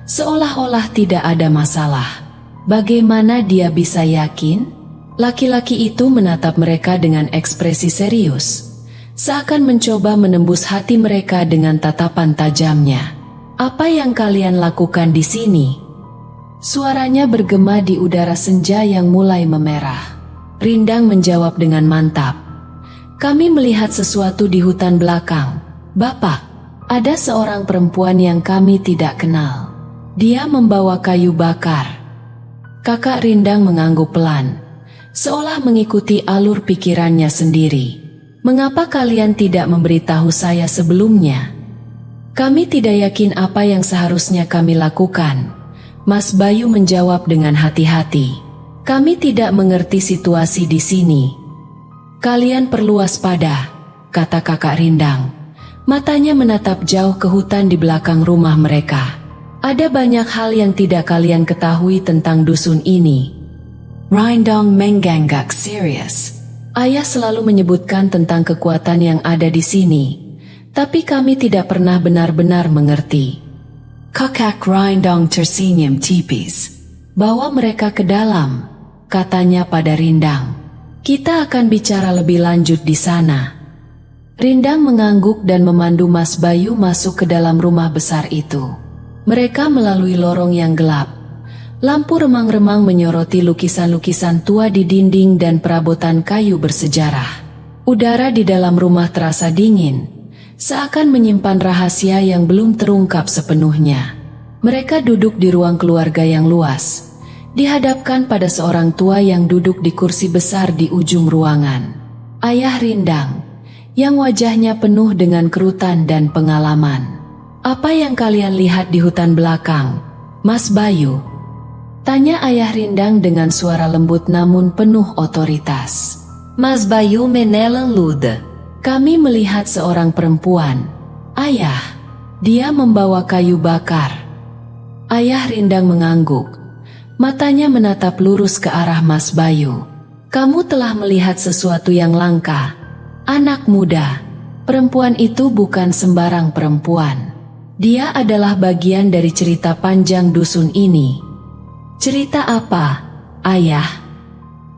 seolah-olah tidak ada masalah. Bagaimana dia bisa yakin? Laki-laki itu menatap mereka dengan ekspresi serius, seakan mencoba menembus hati mereka dengan tatapan tajamnya. "Apa yang kalian lakukan di sini?" Suaranya bergema di udara senja yang mulai memerah. Rindang menjawab dengan mantap. "Kami melihat sesuatu di hutan belakang, Bapak. Ada seorang perempuan yang kami tidak kenal. Dia membawa kayu bakar." Kakak Rindang mengangguk pelan, seolah mengikuti alur pikirannya sendiri. "Mengapa kalian tidak memberitahu saya sebelumnya?" "Kami tidak yakin apa yang seharusnya kami lakukan," Mas Bayu menjawab dengan hati-hati. "Kami tidak mengerti situasi di sini." "Kalian perlu waspada," kata kakak Rindang. Matanya menatap jauh ke hutan di belakang rumah mereka. "Ada banyak hal yang tidak kalian ketahui tentang dusun ini." Rindang mengangguk serius. "Ayah selalu menyebutkan tentang kekuatan yang ada di sini, tapi kami tidak pernah benar-benar mengerti." Kakak Rindang tersenyum tipis. Bawa mereka ke dalam, katanya pada Rindang. Kita akan bicara lebih lanjut di sana. Rindang mengangguk dan memandu Mas Bayu masuk ke dalam rumah besar itu. Mereka melalui lorong yang gelap. Lampu remang-remang menyoroti lukisan-lukisan tua di dinding dan perabotan kayu bersejarah. Udara di dalam rumah terasa dingin, seakan menyimpan rahasia yang belum terungkap sepenuhnya. Mereka duduk di ruang keluarga yang luas, dihadapkan pada seorang tua yang duduk di kursi besar di ujung ruangan. Ayah Rindang, yang wajahnya penuh dengan kerutan dan pengalaman. Apa yang kalian lihat di hutan belakang, Mas Bayu? Tanya ayah Rindang dengan suara lembut namun penuh otoritas. Mas Bayu menelan-luda. Kami melihat seorang perempuan. Ayah, dia membawa kayu bakar. Ayah Rindang mengangguk. Matanya menatap lurus ke arah Mas Bayu. Kamu telah melihat sesuatu yang langka. Anak muda, perempuan itu bukan sembarang perempuan. Dia adalah bagian dari cerita panjang dusun ini. Cerita apa, Ayah?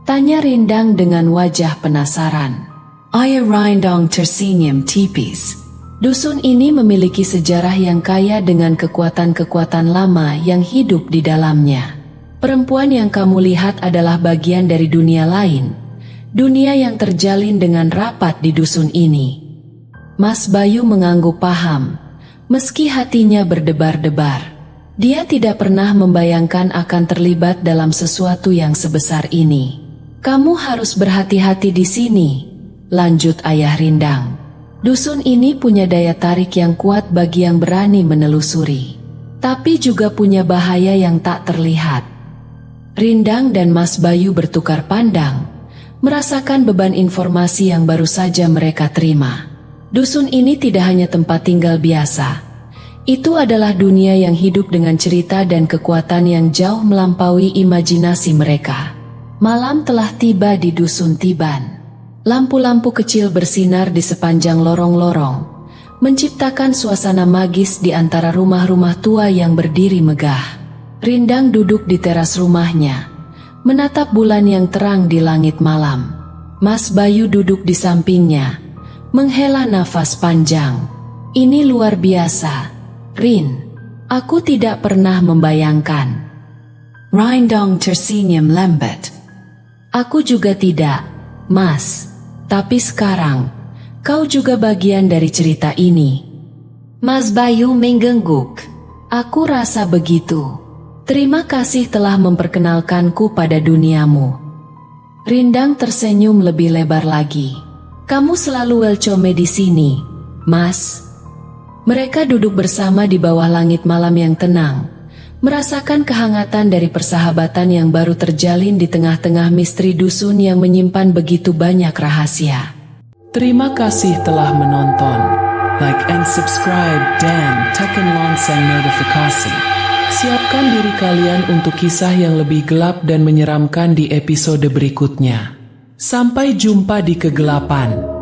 Tanya Rindang dengan wajah penasaran. Ayah Rindang tersenyum tipis. Dusun ini memiliki sejarah yang kaya dengan kekuatan-kekuatan lama yang hidup di dalamnya. Perempuan yang kamu lihat adalah bagian dari dunia lain. Dunia yang terjalin dengan rapat di dusun ini. Mas Bayu mengangguk paham, meski hatinya berdebar-debar. Dia tidak pernah membayangkan akan terlibat dalam sesuatu yang sebesar ini. Kamu harus berhati-hati di sini, lanjut Ayah Rindang. Dusun ini punya daya tarik yang kuat bagi yang berani menelusuri, tapi juga punya bahaya yang tak terlihat. Rindang dan Mas Bayu bertukar pandang, merasakan beban informasi yang baru saja mereka terima. Dusun ini tidak hanya tempat tinggal biasa. Itu adalah dunia yang hidup dengan cerita dan kekuatan yang jauh melampaui imajinasi mereka. Malam telah tiba di Dusun Tiban. Lampu-lampu kecil bersinar di sepanjang lorong-lorong, menciptakan suasana magis di antara rumah-rumah tua yang berdiri megah. Rindang duduk di teras rumahnya, menatap bulan yang terang di langit malam. Mas Bayu duduk di sampingnya, menghela nafas panjang. Ini luar biasa, Rin. Aku tidak pernah membayangkan. Rindang tersenyum lambat. Aku juga tidak, Mas. Tapi sekarang, kau juga bagian dari cerita ini. Mas Bayu mengangguk. Aku rasa begitu. Terima kasih telah memperkenalkanku pada duniamu. Rindang tersenyum lebih lebar lagi. Kamu selalu welcome di sini, Mas. Mereka duduk bersama di bawah langit malam yang tenang, merasakan kehangatan dari persahabatan yang baru terjalin di tengah-tengah misteri dusun yang menyimpan begitu banyak rahasia. Terima kasih telah menonton. Like and subscribe dan tekan lonceng notifikasi. Siapkan diri kalian untuk kisah yang lebih gelap dan menyeramkan di episode berikutnya. Sampai jumpa di kegelapan.